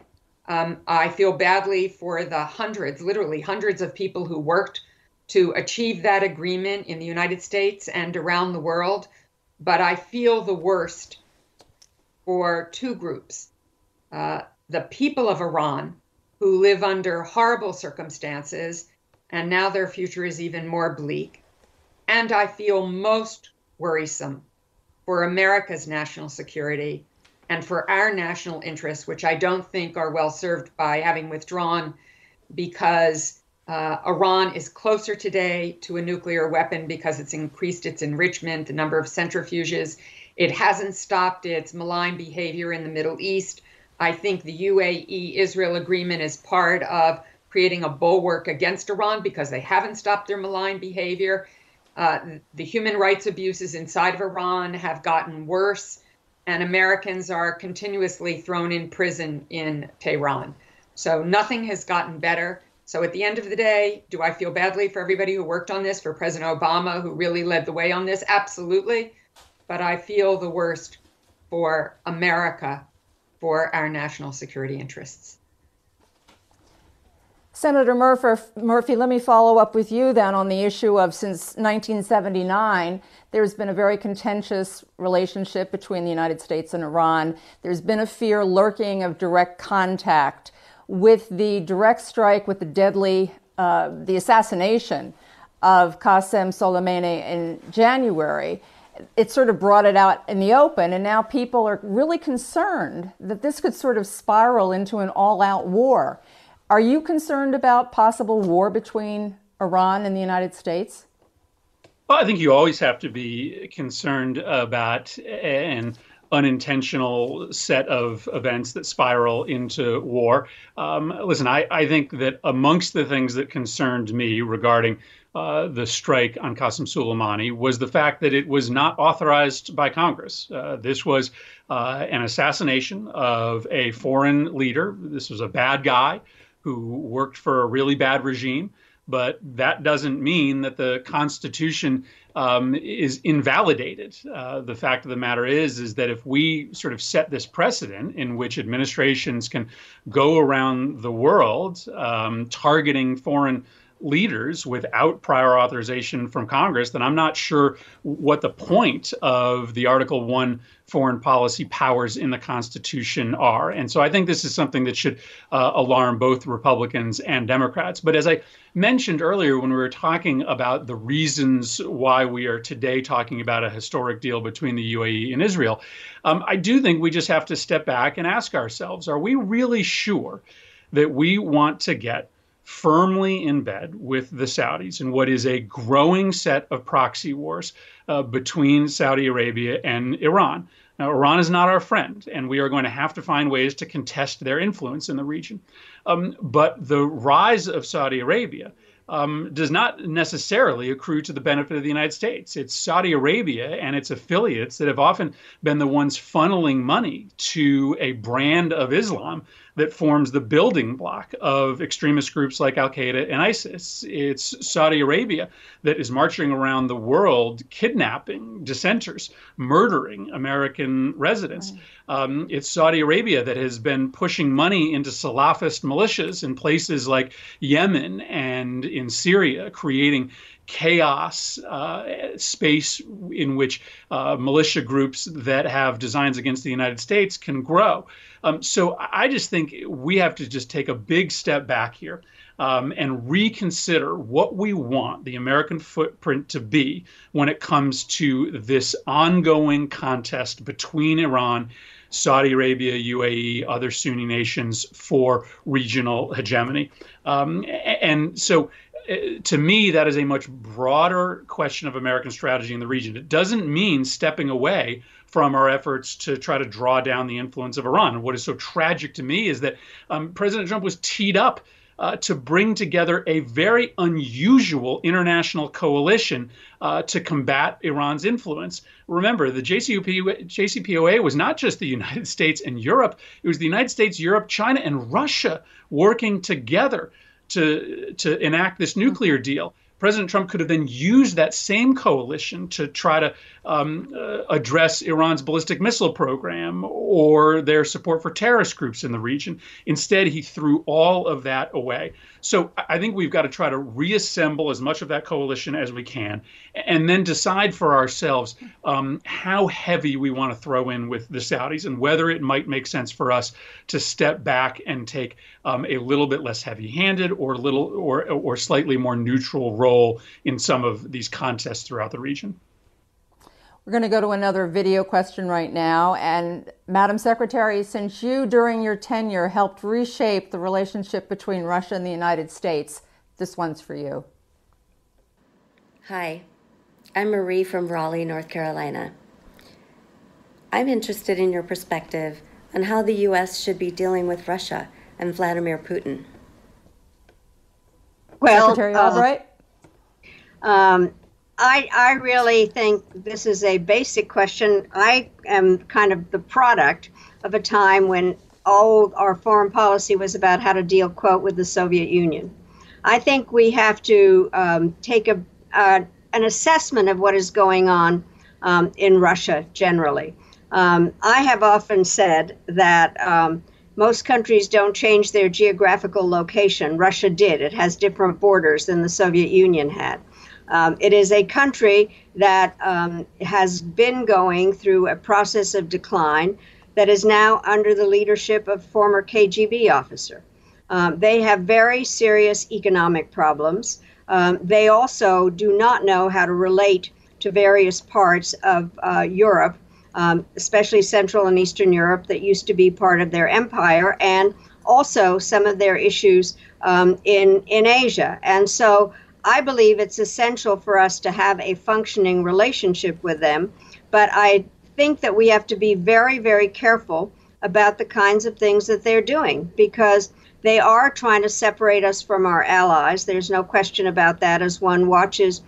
I feel badly for the hundreds, literally hundreds of people who worked to achieve that agreement in the United States and around the world. But I feel the worst for two groups. The people of Iran, who live under horrible circumstances, and now their future is even more bleak. And I feel most worrisome for America's national security and for our national interests, which I don't think are well served by having withdrawn, because Iran is closer today to a nuclear weapon because it's increased its enrichment, the number of centrifuges. It hasn't stopped its malign behavior in the Middle East. I think the UAE-Israel agreement is part of creating a bulwark against Iran because they haven't stopped their malign behavior. The human rights abuses inside of Iran have gotten worse, and Americans are continuously thrown in prison in Tehran. So nothing has gotten better. So at the end of the day, do I feel badly for everybody who worked on this, for President Obama, who really led the way on this? Absolutely. But I feel the worst for America, for our national security interests. Senator Murphy, let me follow up with you then on the issue of, since 1979, there's been a very contentious relationship between the United States and Iran. There's been a fear lurking of direct contact. With the direct strike, with the deadly, the assassination of Qasem Soleimani in January, it sort of brought it out in the open, and now people are really concerned that this could sort of spiral into an all-out war. Are you concerned about possible war between Iran and the United States? Well, I think you always have to be concerned about an unintentional set of events that spiral into war. Listen, I think that amongst the things that concerned me regarding the strike on Qasem Soleimani was the fact that it was not authorized by Congress. This was an assassination of a foreign leader. This was a bad guy who worked for a really bad regime. But that doesn't mean that the Constitution is invalidated. The fact of the matter is that if we sort of set this precedent in which administrations can go around the world targeting foreign leaders without prior authorization from Congress, then I'm not sure what the point of the Article 1 foreign policy powers in the Constitution are. And so I think this is something that should alarm both Republicans and Democrats. But as I mentioned earlier, when we were talking about the reasons why we are today talking about a historic deal between the UAE and Israel, I do think we just have to step back and ask ourselves, are we really sure that we want to get firmly in bed with the Saudis in what is a growing set of proxy wars between Saudi Arabia and Iran? Now, Iran is not our friend, and we are going to have to find ways to contest their influence in the region. But the rise of Saudi Arabia does not necessarily accrue to the benefit of the United States. It's Saudi Arabia and its affiliates that have often been the ones funneling money to a brand of Islam that forms the building block of extremist groups like Al-Qaeda and ISIS. It's Saudi Arabia that is marching around the world, kidnapping dissenters, murdering American residents. It's Saudi Arabia that has been pushing money into Salafist militias in places like Yemen and in Syria, creating chaos space in which militia groups that have designs against the United States can grow. So I just think we have to just take a big step back here and reconsider what we want the American footprint to be when it comes to this ongoing contest between Iran, Saudi Arabia, UAE, other Sunni nations for regional hegemony. And so to me, that is a much broader question of American strategy in the region. It doesn't mean stepping away from our efforts to try to draw down the influence of Iran. And what is so tragic to me is that President Trump was teed up to bring together a very unusual international coalition to combat Iran's influence. Remember, the JCPOA was not just the United States and Europe. It was the United States, Europe, China, and Russia working together to enact this nuclear deal. President Trump could have then used that same coalition to try to address Iran's ballistic missile program or their support for terrorist groups in the region. Instead, he threw all of that away. So I think we've got to try to reassemble as much of that coalition as we can and then decide for ourselves how heavy we want to throw in with the Saudis and whether it might make sense for us to step back and take a little bit less heavy-handed or slightly more neutral role in some of these contests throughout the region. We're going to go to another video question right now. And Madam Secretary, since you during your tenure helped reshape the relationship between Russia and the United States, this one's for you. Hi, I'm Marie from Raleigh, North Carolina. I'm interested in your perspective on how the U.S. should be dealing with Russia and Vladimir Putin. Well, Secretary Albright? I really think this is a basic question. I am kind of the product of a time when all our foreign policy was about how to deal, quote, with the Soviet Union. I think we have to take an assessment of what is going on in Russia generally. I have often said that most countries don't change their geographical location. Russia did. It has different borders than the Soviet Union had. It is a country that has been going through a process of decline that is now under the leadership of former KGB officer. They have very serious economic problems. They also do not know how to relate to various parts of Europe, especially Central and Eastern Europe that used to be part of their empire, and also some of their issues in Asia. And so I believe it's essential for us to have a functioning relationship with them, but I think that we have to be very, very careful about the kinds of things that they're doing, because they are trying to separate us from our allies. There's no question about that as one watches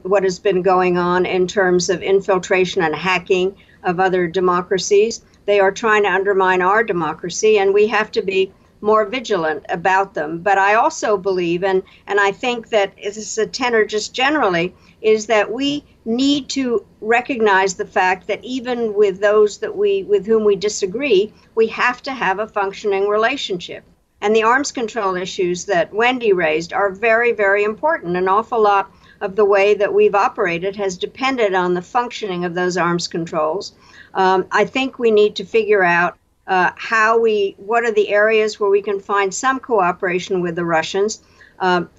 what has been going on in terms of infiltration and hacking of other democracies. They are trying to undermine our democracy, and we have to be more vigilant about them. But I also believe, and I think that this is a tenor just generally, is that we need to recognize the fact that even with those that with whom we disagree, we have to have a functioning relationship. And the arms control issues that Wendy raised are very, very important. An awful lot of the way that we've operated has depended on the functioning of those arms controls. I think we need to figure out what are the areas where we can find some cooperation with the Russians.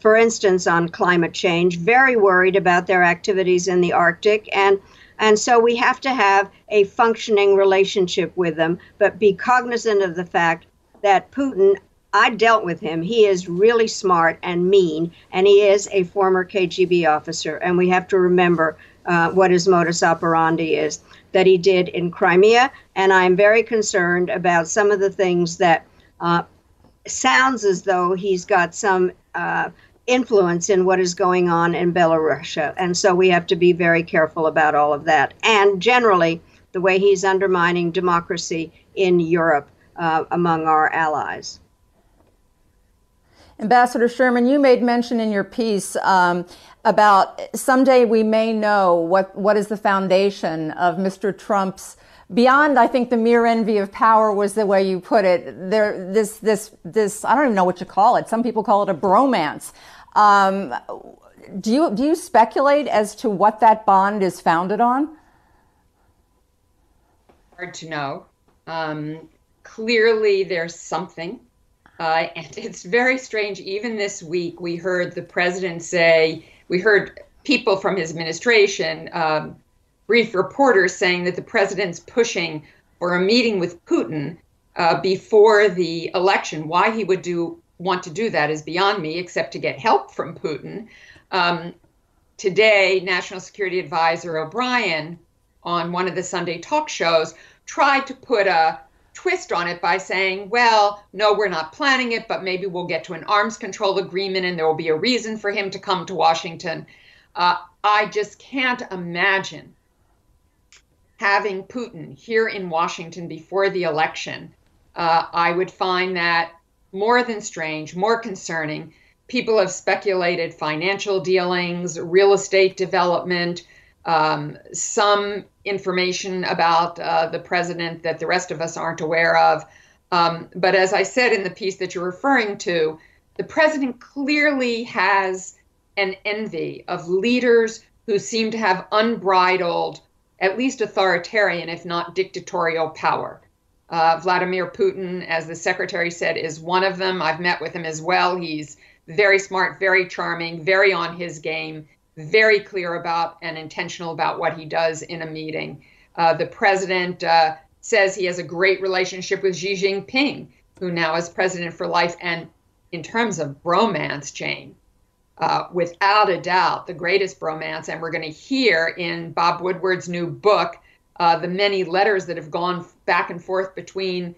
For instance, on climate change, very worried about their activities in the Arctic. And so we have to have a functioning relationship with them, but be cognizant of the fact that Putin, I dealt with him. He is really smart and mean, and he is a former KGB officer. And we have to remember what his modus operandi is that he did in Crimea. And I'm very concerned about some of the things that sounds as though he's got some influence in what is going on in Belarus. And so we have to be very careful about all of that. And generally, the way he's undermining democracy in Europe among our allies. Ambassador Sherman, you made mention in your piece about someday we may know what is the foundation of Mr. Trump's, beyond, I think, the mere envy of power was the way you put it. This I don't even know what you call it. Some people call it a bromance. Do you speculate as to what that bond is founded on? Hard to know. Clearly, there's something. And it's very strange. Even this week, we heard the president say, we heard people from his administration, brief reporters saying that the president's pushing for a meeting with Putin before the election. Why he would want to do that is beyond me, except to get help from Putin. Today, National Security Advisor O'Brien, on one of the Sunday talk shows, tried to put a twist on it by saying, well, no, we're not planning it, but maybe we'll get to an arms control agreement and there will be a reason for him to come to Washington. I just can't imagine having Putin here in Washington before the election. I would find that more than strange, more concerning. People have speculated financial dealings, real estate development, some information about the president that the rest of us aren't aware of. But as I said in the piece that you're referring to, the president clearly has an envy of leaders who seem to have unbridled, at least authoritarian, if not dictatorial power. Vladimir Putin, as the secretary said, is one of them. I've met with him as well. He's very smart, very charming, very on his game, very clear about and intentional about what he does in a meeting. The president says he has a great relationship with Xi Jinping, who now is president for life. And in terms of bromance, Jane, without a doubt, the greatest bromance. And we're going to hear in Bob Woodward's new book, the many letters that have gone back and forth between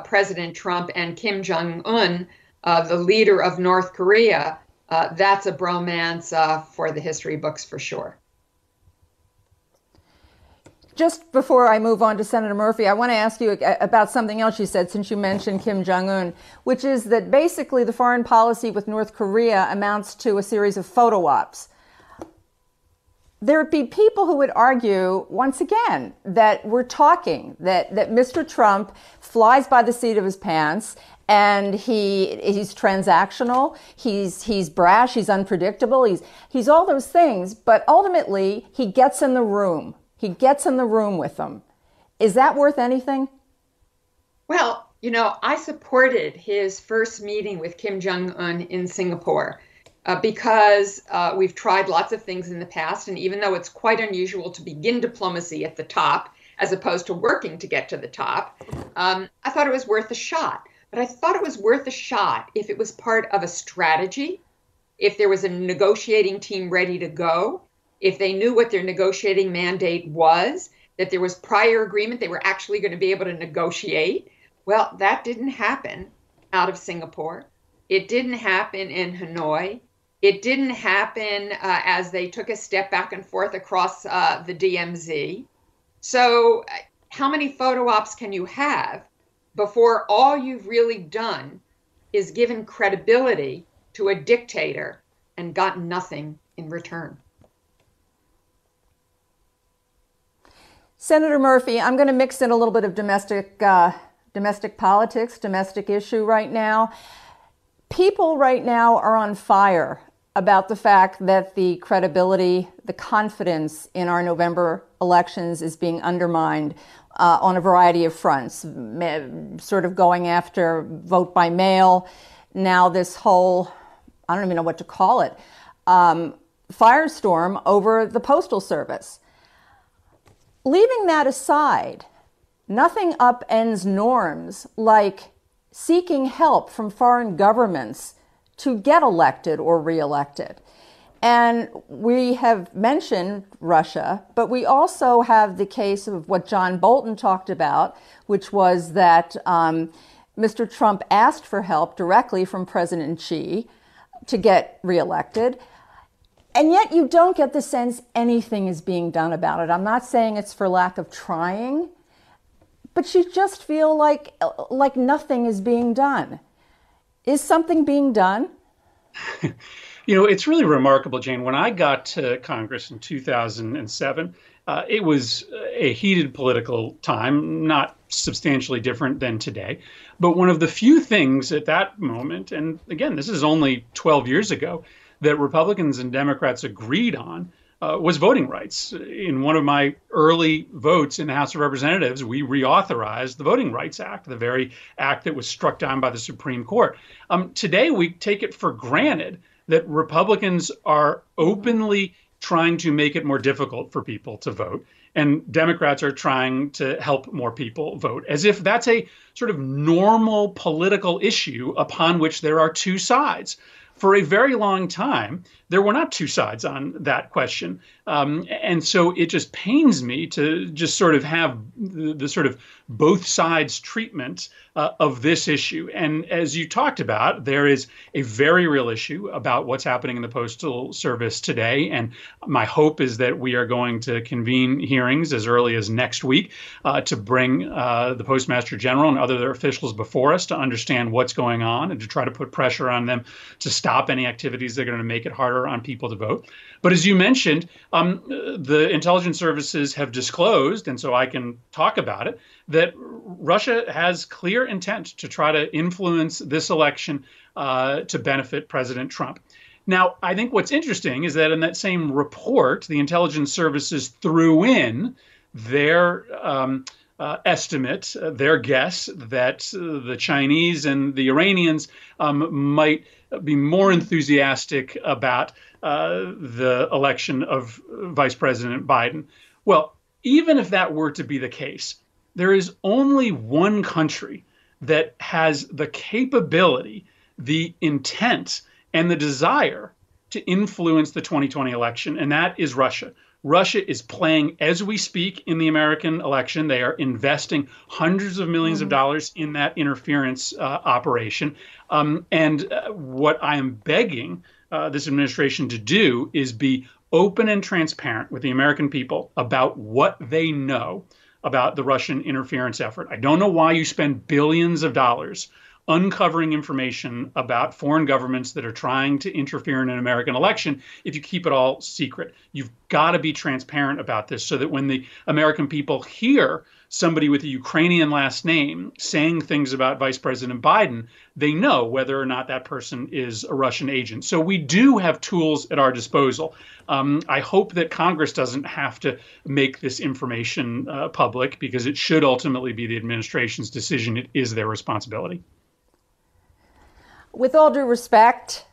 President Trump and Kim Jong-un, the leader of North Korea. That's a bromance for the history books for sure. Just before I move on to Senator Murphy, I want to ask you about something else you said since you mentioned Kim Jong-un, which is that basically the foreign policy with North Korea amounts to a series of photo ops. there would be people who would argue, once again, that we're talking, that Mr. Trump flies by the seat of his pants, and he's transactional, he's brash, he's unpredictable, he's all those things, but ultimately he gets in the room. He gets in the room with them. Is that worth anything? Well, I supported his first meeting with Kim Jong-un in Singapore. Because we've tried lots of things in the past, and even though it's quite unusual to begin diplomacy at the top as opposed to working to get to the top, I thought it was worth a shot. But I thought it was worth a shot if it was part of a strategy, if there was a negotiating team ready to go, if they knew what their negotiating mandate was, that there was prior agreement they were actually going to be able to negotiate. Well, that didn't happen out of Singapore. It didn't happen in Hanoi. It didn't happen as they took a step back and forth across the DMZ. So how many photo ops can you have before all you've really done is given credibility to a dictator and gotten nothing in return? Senator Murphy, I'm going to mix in a little bit of domestic politics, domestic issue right now. People right now are on fire about the fact that the credibility, the confidence in our November elections is being undermined on a variety of fronts, sort of going after vote by mail. Now this whole, I don't even know what to call it, firestorm over the Postal Service. Leaving that aside, nothing upends norms like seeking help from foreign governments to get elected or reelected. And we have mentioned Russia, but we also have the case of what John Bolton talked about, which was that Mr. Trump asked for help directly from President Xi to get reelected. And yet you don't get the sense anything is being done about it. I'm not saying it's for lack of trying, but you just feel like nothing is being done. Is something being done? It's really remarkable, Jane. When I got to Congress in 2007, it was a heated political time, not substantially different than today. But one of the few things at that moment, and again, this is only 12 years ago, that Republicans and Democrats agreed on was voting rights. In one of my early votes in the House of Representatives, we reauthorized the Voting Rights Act, the very act that was struck down by the Supreme Court. Today, we take it for granted that Republicans are openly trying to make it more difficult for people to vote, and Democrats are trying to help more people vote, as if that's a sort of normal political issue upon which there are two sides. For a very long time, there were not two sides on that question. And so it just pains me to just sort of have the sort of both sides treatment of this issue. And as you talked about, there is a very real issue about what's happening in the Postal Service today. And my hope is that we are going to convene hearings as early as next week to bring the Postmaster General and other officials before us to understand what's going on and to try to put pressure on them to stop any activities that are going to make it harder on people to vote. But as you mentioned, the intelligence services have disclosed, and so I can talk about it, that Russia has clear intent to try to influence this election to benefit President Trump. Now, I think what's interesting is that in that same report, the intelligence services threw in their estimate, their guess that the Chinese and the Iranians might be more enthusiastic about the election of Vice President Biden. Well, even if that were to be the case, there is only one country that has the capability, the intent, and the desire to influence the 2020 election, and that is Russia. Russia is playing as we speak in the American election. They are investing hundreds of millions of dollars in that interference operation. And what I am begging this administration to do is be open and transparent with the American people about what they know about the Russian interference effort. I don't know why you spend billions of dollars uncovering information about foreign governments that are trying to interfere in an American election if you keep it all secret. You've got to be transparent about this so that when the American people hear somebody with a Ukrainian last name saying things about Vice President Biden, they know whether or not that person is a Russian agent. So we do have tools at our disposal. I hope that Congress doesn't have to make this information public, because it should ultimately be the administration's decision. It is their responsibility. With all due respect,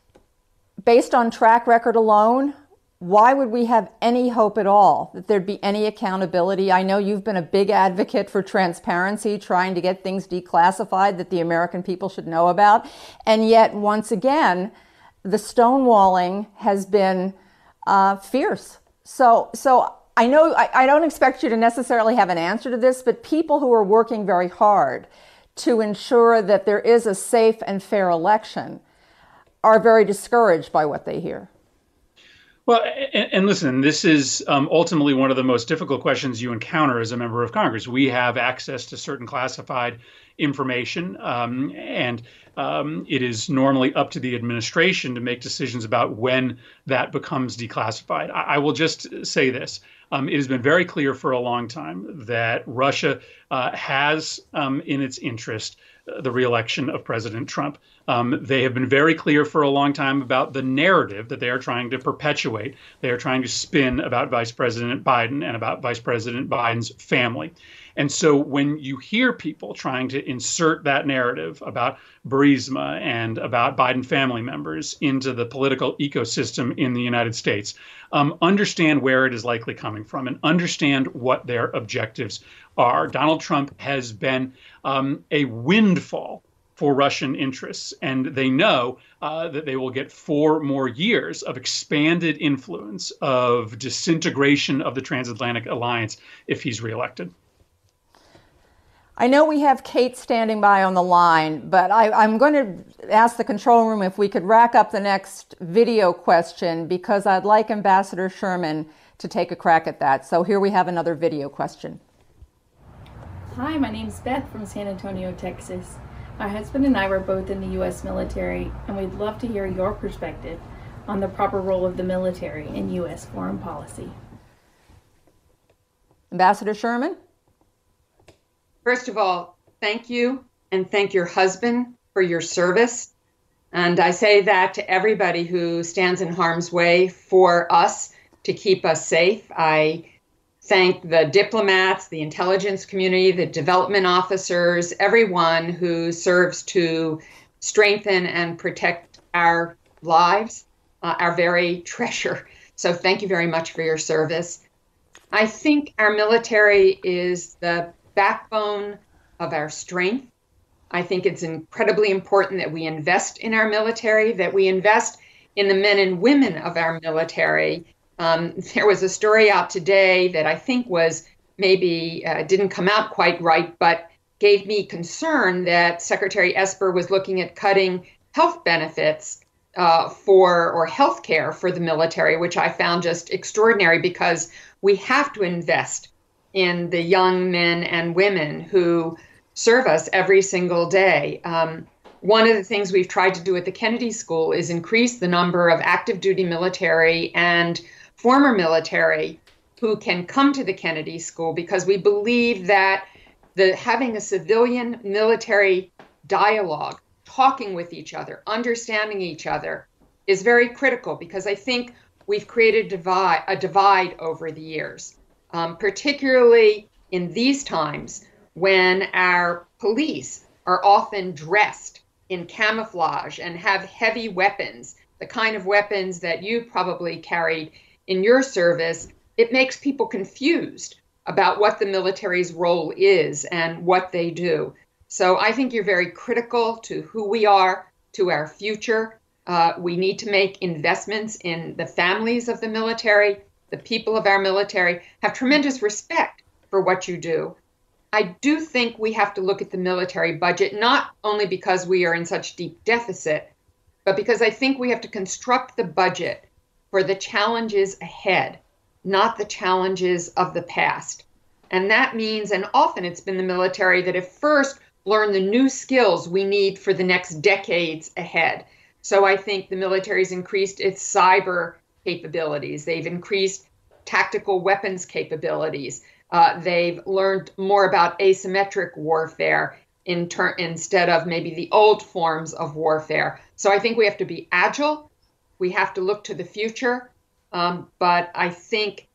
based on track record alone, why would we have any hope at all that there'd be any accountability? I know you've been a big advocate for transparency, trying to get things declassified that the American people should know about. And yet, once again, the stonewalling has been fierce. So I know I don't expect you to necessarily have an answer to this, but people who are working very hard to ensure that there is a safe and fair election are very discouraged by what they hear. Well, and listen, this is ultimately one of the most difficult questions you encounter as a member of Congress. We have access to certain classified information, and it is normally up to the administration to make decisions about when that becomes declassified. I will just say this. It has been very clear for a long time that Russia has in its interest the reelection of President Trump. They have been very clear for a long time about the narrative that they are trying to perpetuate. They are trying to spin about Vice President Biden and about Vice President Biden's family. And so when you hear people trying to insert that narrative about Burisma and about Biden family members into the political ecosystem in the United States, understand where it is likely coming from and understand what their objectives are. Donald Trump has been a windfall for Russian interests, and they know that they will get 4 more years of expanded influence, of disintegration of the transatlantic alliance if he's reelected. I know we have Kate standing by on the line, but I'm going to ask the control room if we could rack up the next video question, because I'd like Ambassador Sherman to take a crack at that. So here we have another video question. Hi, my name's Beth from San Antonio, Texas. My husband and I were both in the U.S. military, and we'd love to hear your perspective on the proper role of the military in U.S. foreign policy. Ambassador Sherman? First of all, thank you, and thank your husband for your service. And I say that to everybody who stands in harm's way for us to keep us safe. I thank the diplomats, the intelligence community, the development officers, everyone who serves to strengthen and protect our lives, our very treasure. So thank you very much for your service. I think our military is the backbone of our strength. I think it's incredibly important that we invest in our military, that we invest in the men and women of our military. There was a story out today that I think was maybe didn't come out quite right, but gave me concern that Secretary Esper was looking at cutting health benefits or health care for the military, which I found just extraordinary, because we have to invest in the young men and women who serve us every single day. One of the things we've tried to do at the Kennedy School is increase the number of active duty military and former military who can come to the Kennedy School, because we believe that having a civilian military dialogue, talking with each other, understanding each other, is very critical, because I think we've created a divide over the years. Particularly in these times when our police are often dressed in camouflage and have heavy weapons, the kind of weapons that you probably carried in your service, it makes people confused about what the military's role is and what they do. So I think you're very critical to who we are, to our future. We need to make investments in the families of the military. The people of our military have tremendous respect for what you do. I do think we have to look at the military budget, not only because we are in such deep deficit, but because I think we have to construct the budget for the challenges ahead, not the challenges of the past. And that means, and often it's been the military that at first learn the new skills we need for the next decades ahead. So I think the military's increased its cyber capabilities. They've increased tactical weapons capabilities. They've learned more about asymmetric warfare instead of maybe the old forms of warfare. So I think we have to be agile. We have to look to the future. But I think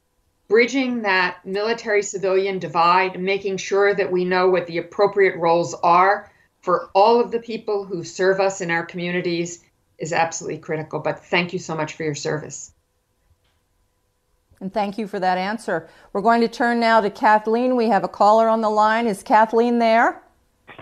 bridging that military-civilian divide, making sure that we know what the appropriate roles are for all of the people who serve us in our communities is absolutely critical. But thank you so much for your service. And thank you for that answer. We're going to turn now to Kathleen. We have a caller on the line. Is Kathleen there?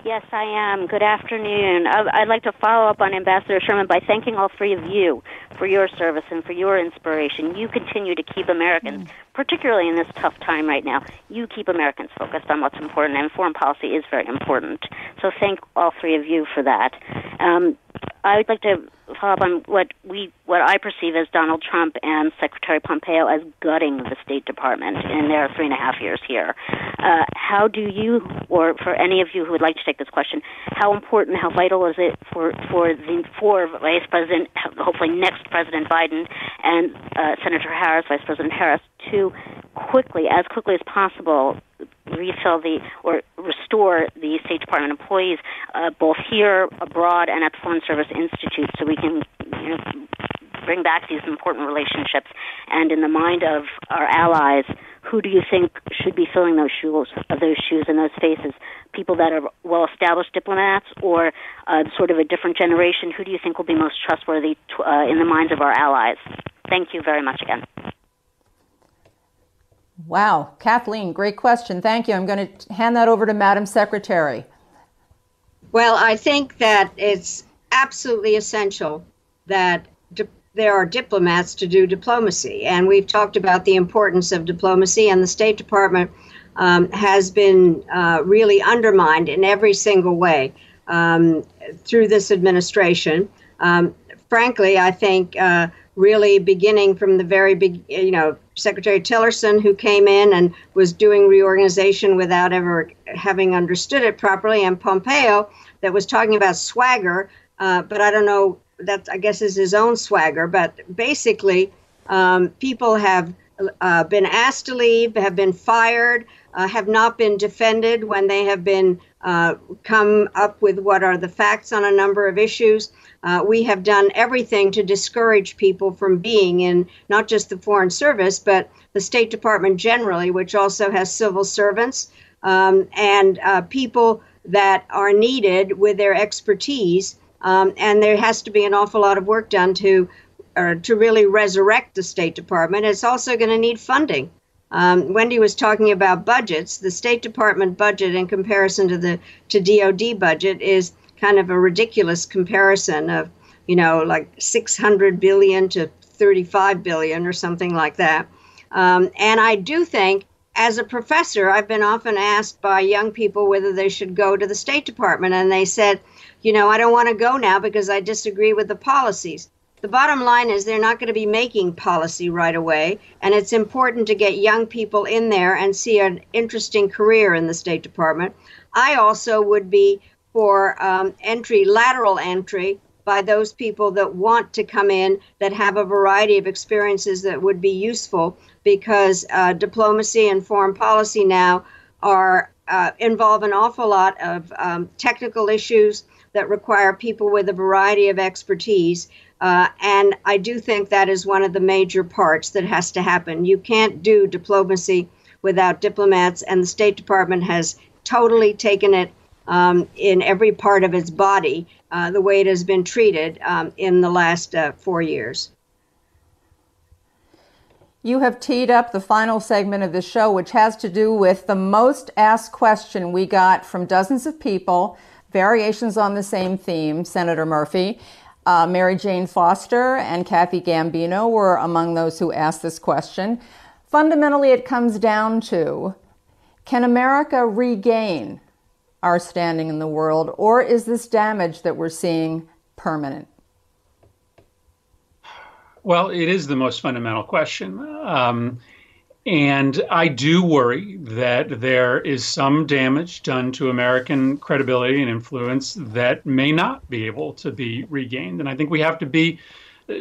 Yes, I am. Good afternoon. I'd like to follow up on Ambassador Sherman by thanking all three of you for your service and for your inspiration. You continue to keep Americans, particularly in this tough time right now, you keep Americans focused on what's important, and foreign policy is very important. So thank all three of you for that. I would like to follow up on what I perceive as Donald Trump and Secretary Pompeo as gutting the State Department in their 3.5 years here. How do you, or for any of you who would like to take this question, how important, how vital is it for Vice President, hopefully next President Biden, and Senator Harris, Vice President Harris, to as quickly as possible, restore the State Department employees, both here, abroad, and at the Foreign Service Institute, so we can, bring back these important relationships. And in the mind of our allies, who do you think should be filling those shoes and those faces? People that are well-established diplomats, or sort of a different generation? Who do you think will be most trustworthy in the minds of our allies? Thank you very much again. Wow, Kathleen, great question. Thank you. I'm going to hand that over to Madam Secretary. Well, I think that it's absolutely essential that there are diplomats to do diplomacy. And we've talked about the importance of diplomacy, and the State Department has been really undermined in every single way through this administration. Frankly, I think really beginning from the very big, Secretary Tillerson, who came in and was doing reorganization without ever having understood it properly, and Pompeo that was talking about swagger, but I don't know, that I guess is his own swagger. But basically, people have been asked to leave, have been fired, have not been defended when they have been come up with what are the facts on a number of issues. We have done everything to discourage people from being in not just the Foreign Service, but the State Department generally, which also has civil servants and people that are needed with their expertise. And there has to be an awful lot of work done to really resurrect the State Department. It's also going to need funding. Wendy was talking about budgets. The State Department budget in comparison to DOD budget is kind of a ridiculous comparison of, like 600 billion to 35 billion or something like that. And I do think, as a professor, I've been often asked by young people whether they should go to the State Department. And they said, I don't want to go now because I disagree with the policies. The bottom line is they're not going to be making policy right away. And it's important to get young people in there and see an interesting career in the State Department. I also would be for lateral entry by those people that want to come in, that have a variety of experiences that would be useful, because diplomacy and foreign policy now involve an awful lot of technical issues that require people with a variety of expertise. And I do think that is one of the major parts that has to happen. You can't do diplomacy without diplomats, and the State Department has totally taken it in every part of its body, the way it has been treated in the last 4 years. You have teed up the final segment of the show, which has to do with the most asked question we got from dozens of people, variations on the same theme. Senator Murphy, Mary Jane Foster, and Kathy Gambino were among those who asked this question. Fundamentally, it comes down to, can America regain our standing in the world, or is this damage that we're seeing permanent? Well, it is the most fundamental question. And I do worry that there is some damage done to American credibility and influence that may not be able to be regained. And I think we have to be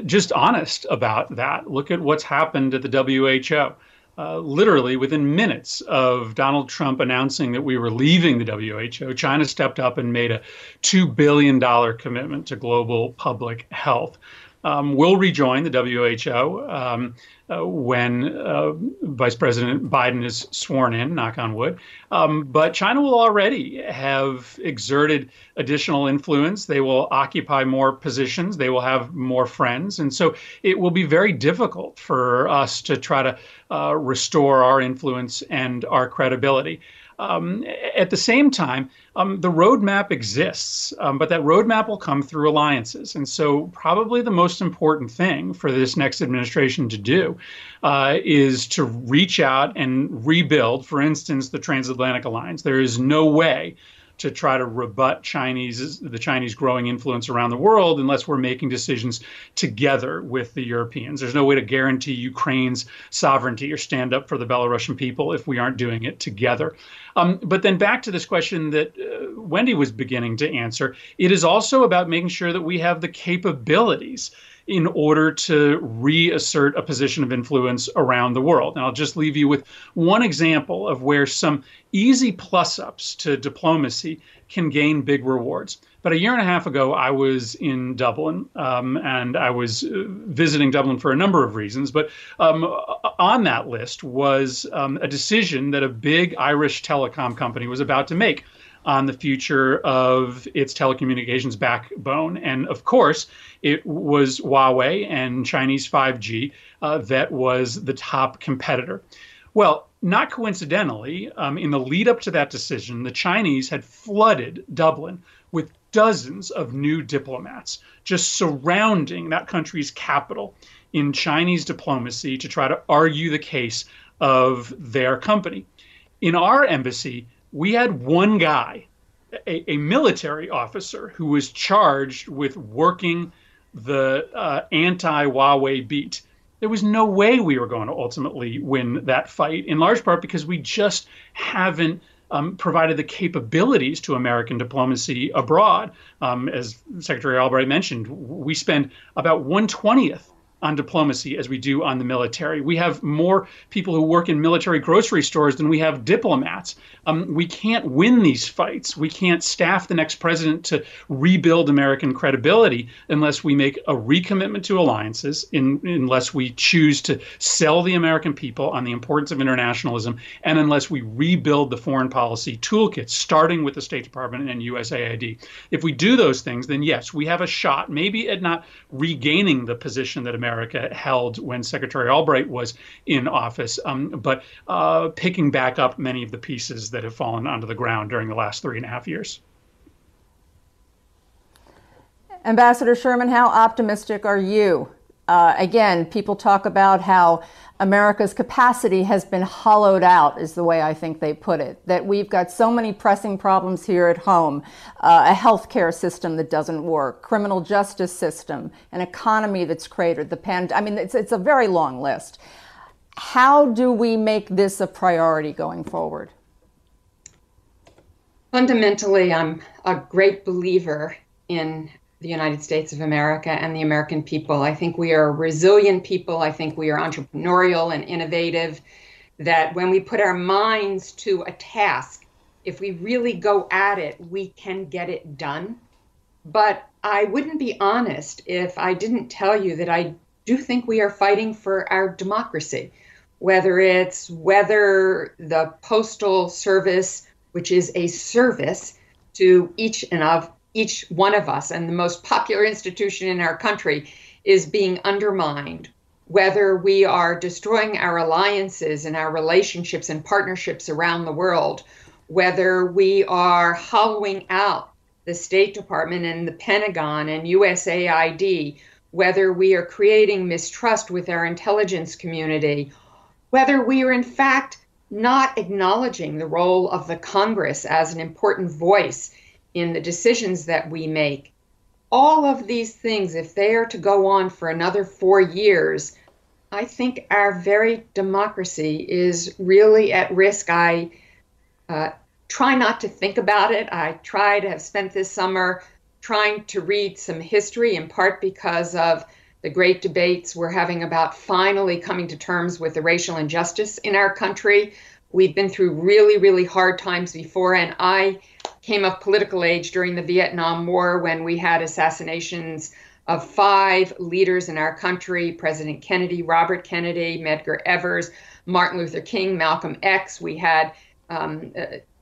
just honest about that. Look at what's happened at the WHO. Literally within minutes of Donald Trump announcing that we were leaving the WHO, China stepped up and made a $2 billion commitment to global public health. We'll rejoin the WHO when Vice President Biden is sworn in, knock on wood. But China will already have exerted additional influence. They will occupy more positions. They will have more friends. And so it will be very difficult for us to try to restore our influence and our credibility. At the same time, the roadmap exists, but that roadmap will come through alliances. And so probably the most important thing for this next administration to do is to reach out and rebuild, for instance, the transatlantic alliance. There is no way to try to rebut the Chinese growing influence around the world unless we're making decisions together with the Europeans. There's no way to guarantee Ukraine's sovereignty or stand up for the Belarusian people if we aren't doing it together. But then back to this question that Wendy was beginning to answer, it is also about making sure that we have the capabilities in order to reassert a position of influence around the world. And I'll just leave you with one example of where some easy plus-ups to diplomacy can gain big rewards. But a year and a half ago, I was in Dublin, and I was visiting Dublin for a number of reasons. But on that list was a decision that a big Irish telecom company was about to make on the future of its telecommunications backbone. And of course, it was Huawei and Chinese 5G that was the top competitor. Well, not coincidentally, in the lead up to that decision, the Chinese had flooded Dublin with dozens of new diplomats just surrounding that country's capital in Chinese diplomacy to try to argue the case of their company. In our embassy, we had one guy, a military officer, who was charged with working the anti-Huawei beat. There was no way we were going to ultimately win that fight, in large part because we just haven't provided the capabilities to American diplomacy abroad. As Secretary Albright mentioned, we spend about 1/20th on diplomacy as we do on the military. We have more people who work in military grocery stores than we have diplomats. We can't win these fights. We can't staff the next president to rebuild American credibility unless we make a recommitment to alliances, unless we choose to sell the American people on the importance of internationalism, and unless we rebuild the foreign policy toolkit, starting with the State Department and USAID. If we do those things, then yes, we have a shot, maybe at not regaining the position that America held when Secretary Albright was in office, but picking back up many of the pieces that have fallen onto the ground during the last 3.5 years. Ambassador Sherman, how optimistic are you? Again, people talk about how America's capacity has been hollowed out, is the way I think they put it, that we've got so many pressing problems here at home, a healthcare system that doesn't work, criminal justice system, an economy that's cratered, I mean, it's a very long list. How do we make this a priority going forward? Fundamentally, I'm a great believer in the United States of America and the American people. I think we are a resilient people. I think we are entrepreneurial and innovative, that when we put our minds to a task, if we really go at it, we can get it done. But I wouldn't be honest if I didn't tell you that I do think we are fighting for our democracy, whether the Postal Service, which is a service to each one of us, and the most popular institution in our country, is being undermined, whether we are destroying our alliances and our relationships and partnerships around the world, whether we are hollowing out the State Department and the Pentagon and USAID, whether we are creating mistrust with our intelligence community, whether we are in fact not acknowledging the role of the Congress as an important voice in the decisions that we make. All of these things, if they are to go on for another 4 years, I think our very democracy is really at risk. I try not to think about it. I try to have spent this summer trying to read some history, in part because of the great debates we're having about finally coming to terms with the racial injustice in our country. We've been through really, really hard times before, and I came of political age during the Vietnam War when we had assassinations of 5 leaders in our country: President Kennedy, Robert Kennedy, Medgar Evers, Martin Luther King, Malcolm X. We had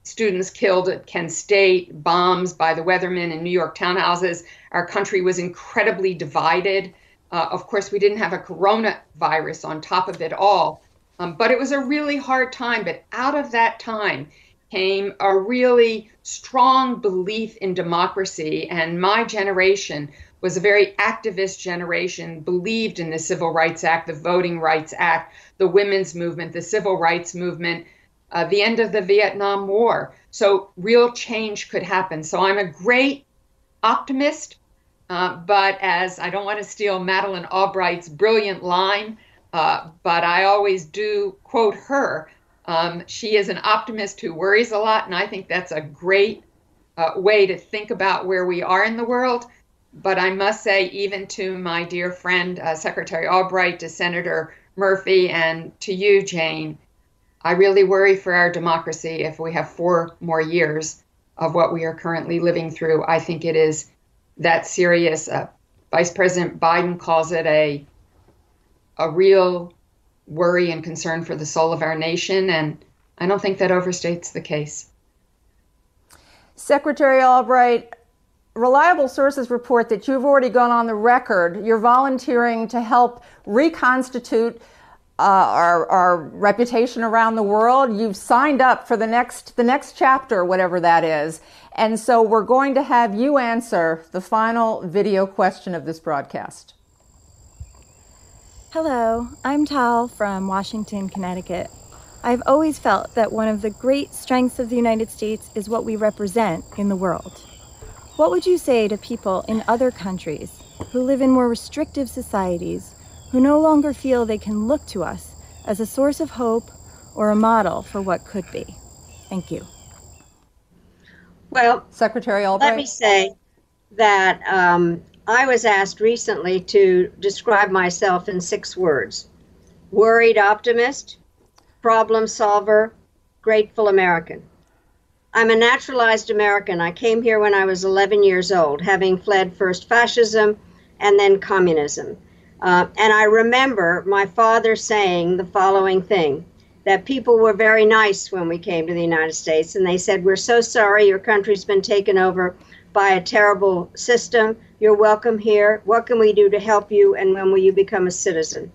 students killed at Kent State, bombs by the weathermen in New York townhouses. Our country was incredibly divided. Of course, we didn't have a coronavirus on top of it all, but it was a really hard time. But out of that time came a really strong belief in democracy, and my generation was a very activist generation, believed in the Civil Rights Act, the Voting Rights Act, the women's movement, the civil rights movement, the end of the Vietnam War. So real change could happen. So I'm a great optimist, but as I don't want to steal Madeleine Albright's brilliant line, but I always do quote her. She is an optimist who worries a lot, and I think that's a great way to think about where we are in the world. But I must say, even to my dear friend, Secretary Albright, to Senator Murphy, and to you, Jane, I really worry for our democracy if we have 4 more years of what we are currently living through. I think it is that serious. Vice President Biden calls it a real worry and concern for the soul of our nation, and I don't think that overstates the case. Secretary Albright, reliable sources report that you've already gone on the record. You're volunteering to help reconstitute our reputation around the world. You've signed up for the next chapter, whatever that is. And so we're going to have you answer the final video question of this broadcast. Hello, I'm Tal from Washington, Connecticut. I've always felt that one of the great strengths of the United States is what we represent in the world. What would you say to people in other countries who live in more restrictive societies, who no longer feel they can look to us as a source of hope or a model for what could be? Thank you. Well, Secretary Albright. Let me say that I was asked recently to describe myself in 6 words: worried optimist, problem solver, grateful American. I'm a naturalized American. I came here when I was 11 years old, having fled first fascism and then communism. And I remember my father saying the following thing, that people were very nice when we came to the United States, and they said, "We're so sorry your country's been taken over by a terrible system. You're welcome here. What can we do to help you, and when will you become a citizen?"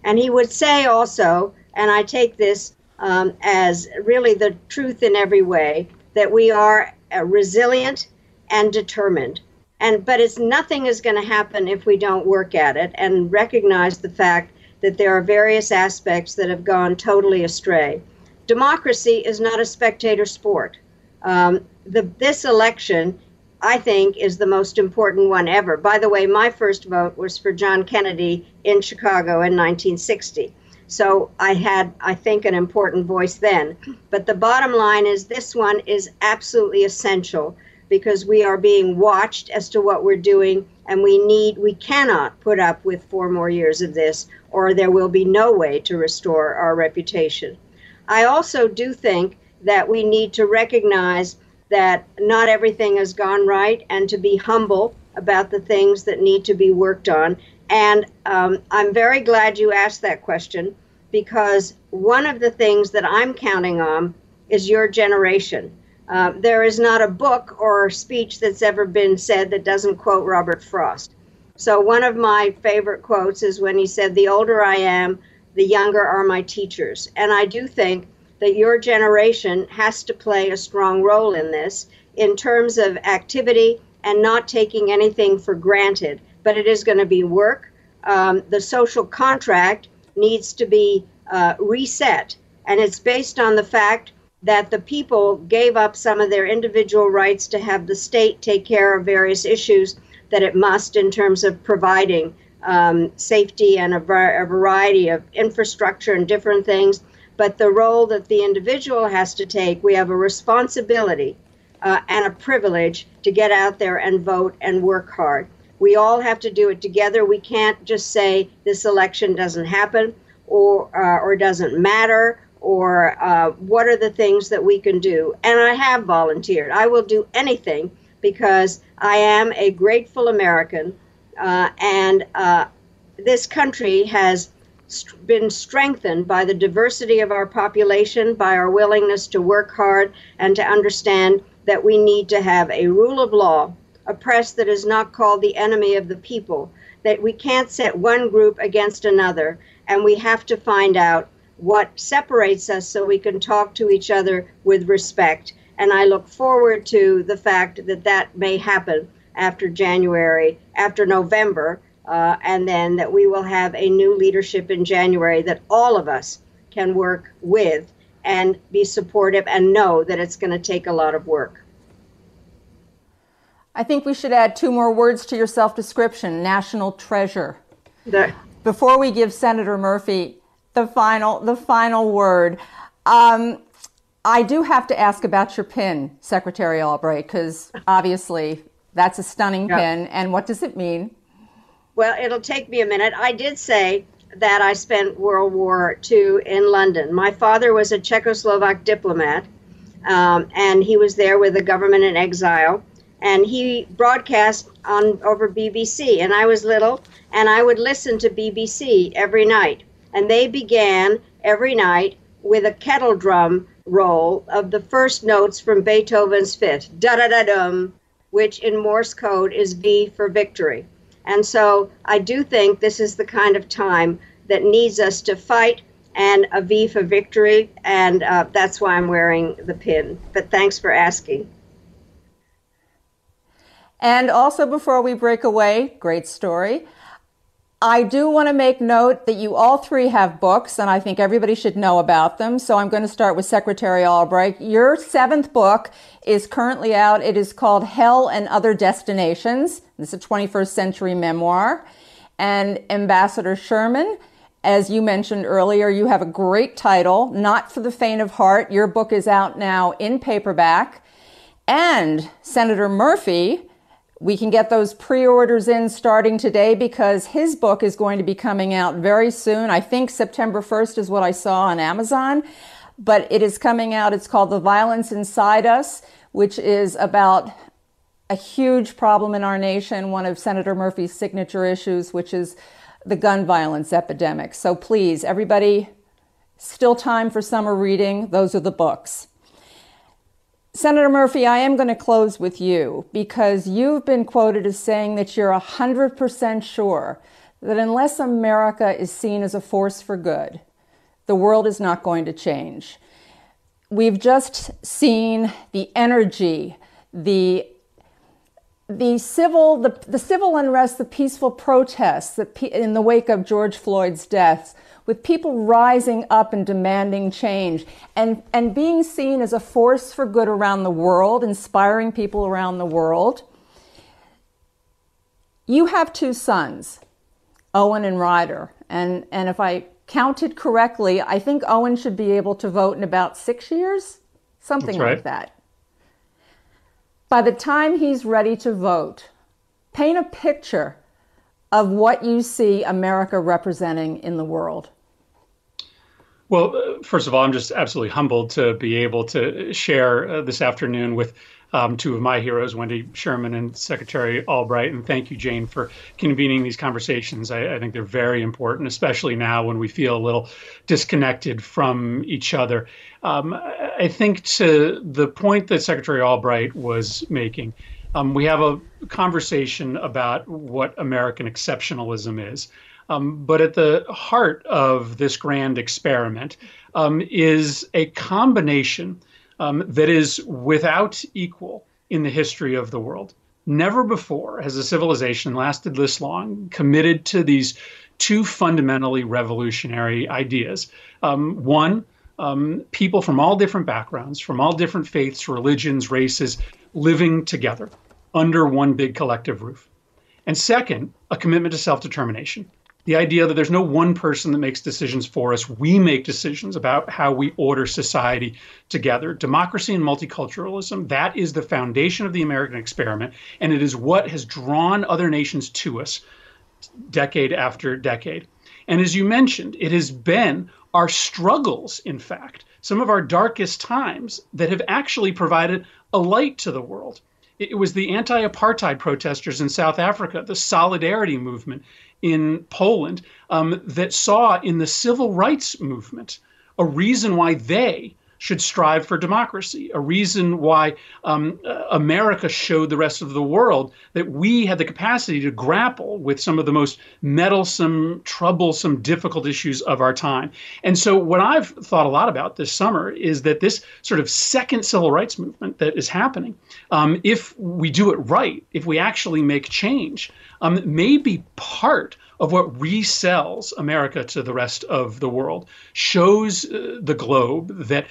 And he would say also, and I take this as really the truth in every way, that we are resilient and determined. But nothing is going to happen if we don't work at it and recognize the fact that there are various aspects that have gone totally astray. Democracy is not a spectator sport. This election, I think, is the most important one ever. By the way, my first vote was for John Kennedy in Chicago in 1960. So I had, I think, an important voice then. But the bottom line is this one is absolutely essential because we are being watched as to what we're doing, and we cannot put up with 4 more years of this, or there will be no way to restore our reputation. I also do think that we need to recognize that not everything has gone right and to be humble about the things that need to be worked on. And I'm very glad you asked that question, because one of the things that I'm counting on is your generation. There is not a book or speech that's ever been said that doesn't quote Robert Frost. So one of my favorite quotes is when he said, "The older I am, the younger are my teachers." And I do think that your generation has to play a strong role in this in terms of activity and not taking anything for granted. But it is going to be work. The social contract needs to be reset. And it's based on the fact that the people gave up some of their individual rights to have the state take care of various issues that it must in terms of providing safety and a variety of infrastructure and different things. But the role that the individual has to take, we have a responsibility and a privilege to get out there and vote and work hard. We all have to do it together. We can't just say this election doesn't happen or doesn't matter, or what are the things that we can do. And I have volunteered. I will do anything because I am a grateful American, and this country has been strengthened by the diversity of our population, by our willingness to work hard and to understand that we need to have a rule of law, a press that is not called the enemy of the people, that we can't set one group against another, and we have to find out what separates us so we can talk to each other with respect. And I look forward to the fact that that may happen after November, and then that we will have a new leadership in January that all of us can work with and be supportive and know that it's going to take a lot of work. I think we should add 2 more words to your self-description: national treasure. Before we give Senator Murphy the final word, I do have to ask about your pin, Secretary Albright, because obviously that's a stunning pin. And what does it mean? Well, it'll take me a minute. I did say that I spent World War II in London. My father was a Czechoslovak diplomat, and he was there with the government in exile. And he broadcast over BBC. And I was little, and I would listen to BBC every night. And they began every night with a kettle drum roll of the first notes from Beethoven's Fifth, da-da-da-dum, which in Morse code is V for victory. And so I do think this is the kind of time that needs us to fight, and a V for victory, and that's why I'm wearing the pin. But thanks for asking. And also, before we break away, great story, I do want to make note that you all 3 have books, and I think everybody should know about them. So I'm going to start with Secretary Albright. Your 7th book is currently out. It is called Hell and Other Destinations. This is a 21st century memoir. And Ambassador Sherman, as you mentioned earlier, you have a great title, Not for the Faint of Heart. Your book is out now in paperback. And Senator Murphy, we can get those pre-orders in starting today because his book is going to be coming out very soon. I think September 1st is what I saw on Amazon, but it is coming out. It's called The Violence Inside Us, which is about a huge problem in our nation, one of Senator Murphy's signature issues, which is the gun violence epidemic. So please, everybody, still time for summer reading. Those are the books. Senator Murphy, I am going to close with you because you've been quoted as saying that you're 100% sure that unless America is seen as a force for good, the world is not going to change. We've just seen the energy, the civil unrest, the peaceful protests in the wake of George Floyd's death, with people rising up and demanding change and being seen as a force for good around the world, inspiring people around the world. You have 2 sons, Owen and Ryder, and if I counted correctly, I think Owen should be able to vote in about 6 years, something like that. By the time he's ready to vote, paint a picture of what you see America representing in the world. Well, first of all, I'm just absolutely humbled to be able to share this afternoon with 2 of my heroes, Wendy Sherman and Secretary Albright. And thank you, Jane, for convening these conversations. I think they're very important, especially now when we feel a little disconnected from each other. I think to the point that Secretary Albright was making, we have a conversation about what American exceptionalism is. But at the heart of this grand experiment is a combination that is without equal in the history of the world. Never before has a civilization lasted this long, committed to these 2 fundamentally revolutionary ideas. One, people from all different backgrounds, from all different faiths, religions, races, living together under one big collective roof. And second, a commitment to self-determination. The idea that there's no one person that makes decisions for us. We make decisions about how we order society together. Democracy and multiculturalism, that is the foundation of the American experiment, and it is what has drawn other nations to us decade after decade. And as you mentioned, it has been our struggles, in fact, some of our darkest times that have actually provided a light to the world. It was the anti-apartheid protesters in South Africa, the Solidarity movement in Poland, that saw in the civil rights movement a reason why they should strive for democracy, a reason why America showed the rest of the world that we had the capacity to grapple with some of the most meddlesome, troublesome, difficult issues of our time. And so what I've thought a lot about this summer is that this sort of second civil rights movement that is happening, if we do it right, if we actually make change, may be part of what resells America to the rest of the world, shows the globe that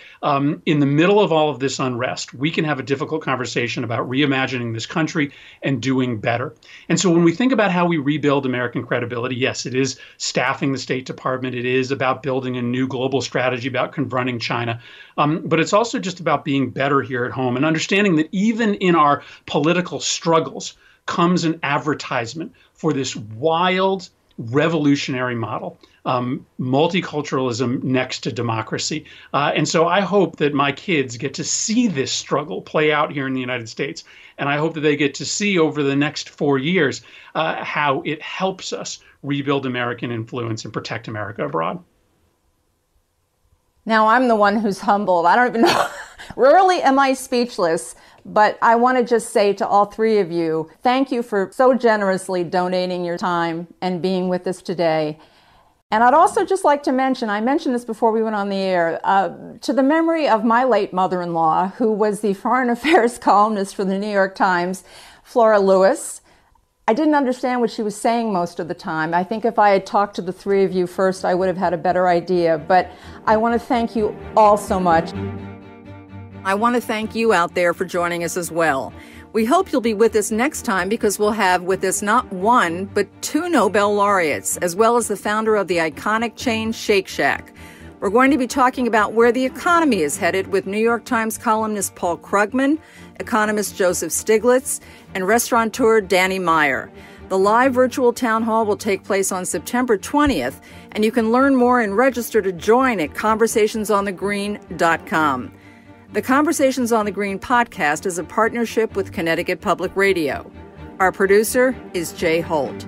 in the middle of all of this unrest, we can have a difficult conversation about reimagining this country and doing better. And so when we think about how we rebuild American credibility, yes, it is staffing the State Department. It is about building a new global strategy about confronting China. But it's also just about being better here at home and understanding that even in our political struggles comes an advertisement for this wild, revolutionary model, multiculturalism next to democracy. And so I hope that my kids get to see this struggle play out here in the United States. And I hope that they get to see over the next 4 years how it helps us rebuild American influence and protect America abroad. Now I'm the one who's humbled. I don't even know. Rarely am I speechless, but I want to just say to all three of you, thank you for so generously donating your time and being with us today. And I'd also just like to mention, I mentioned this before we went on the air, to the memory of my late mother-in-law, who was the foreign affairs columnist for the New York Times, Flora Lewis. I didn't understand what she was saying most of the time. I think if I had talked to the three of you first, I would have had a better idea. But I want to thank you all so much. I want to thank you out there for joining us as well. We hope you'll be with us next time because we'll have with us not one, but 2 Nobel laureates, as well as the founder of the iconic chain Shake Shack. We're going to be talking about where the economy is headed with New York Times columnist Paul Krugman, economist Joseph Stiglitz, and restaurateur Danny Meyer. The live virtual town hall will take place on September 20th, and you can learn more and register to join at conversationsonthegreen.com. The Conversations on the Green podcast is a partnership with Connecticut Public Radio. Our producer is Jay Holt.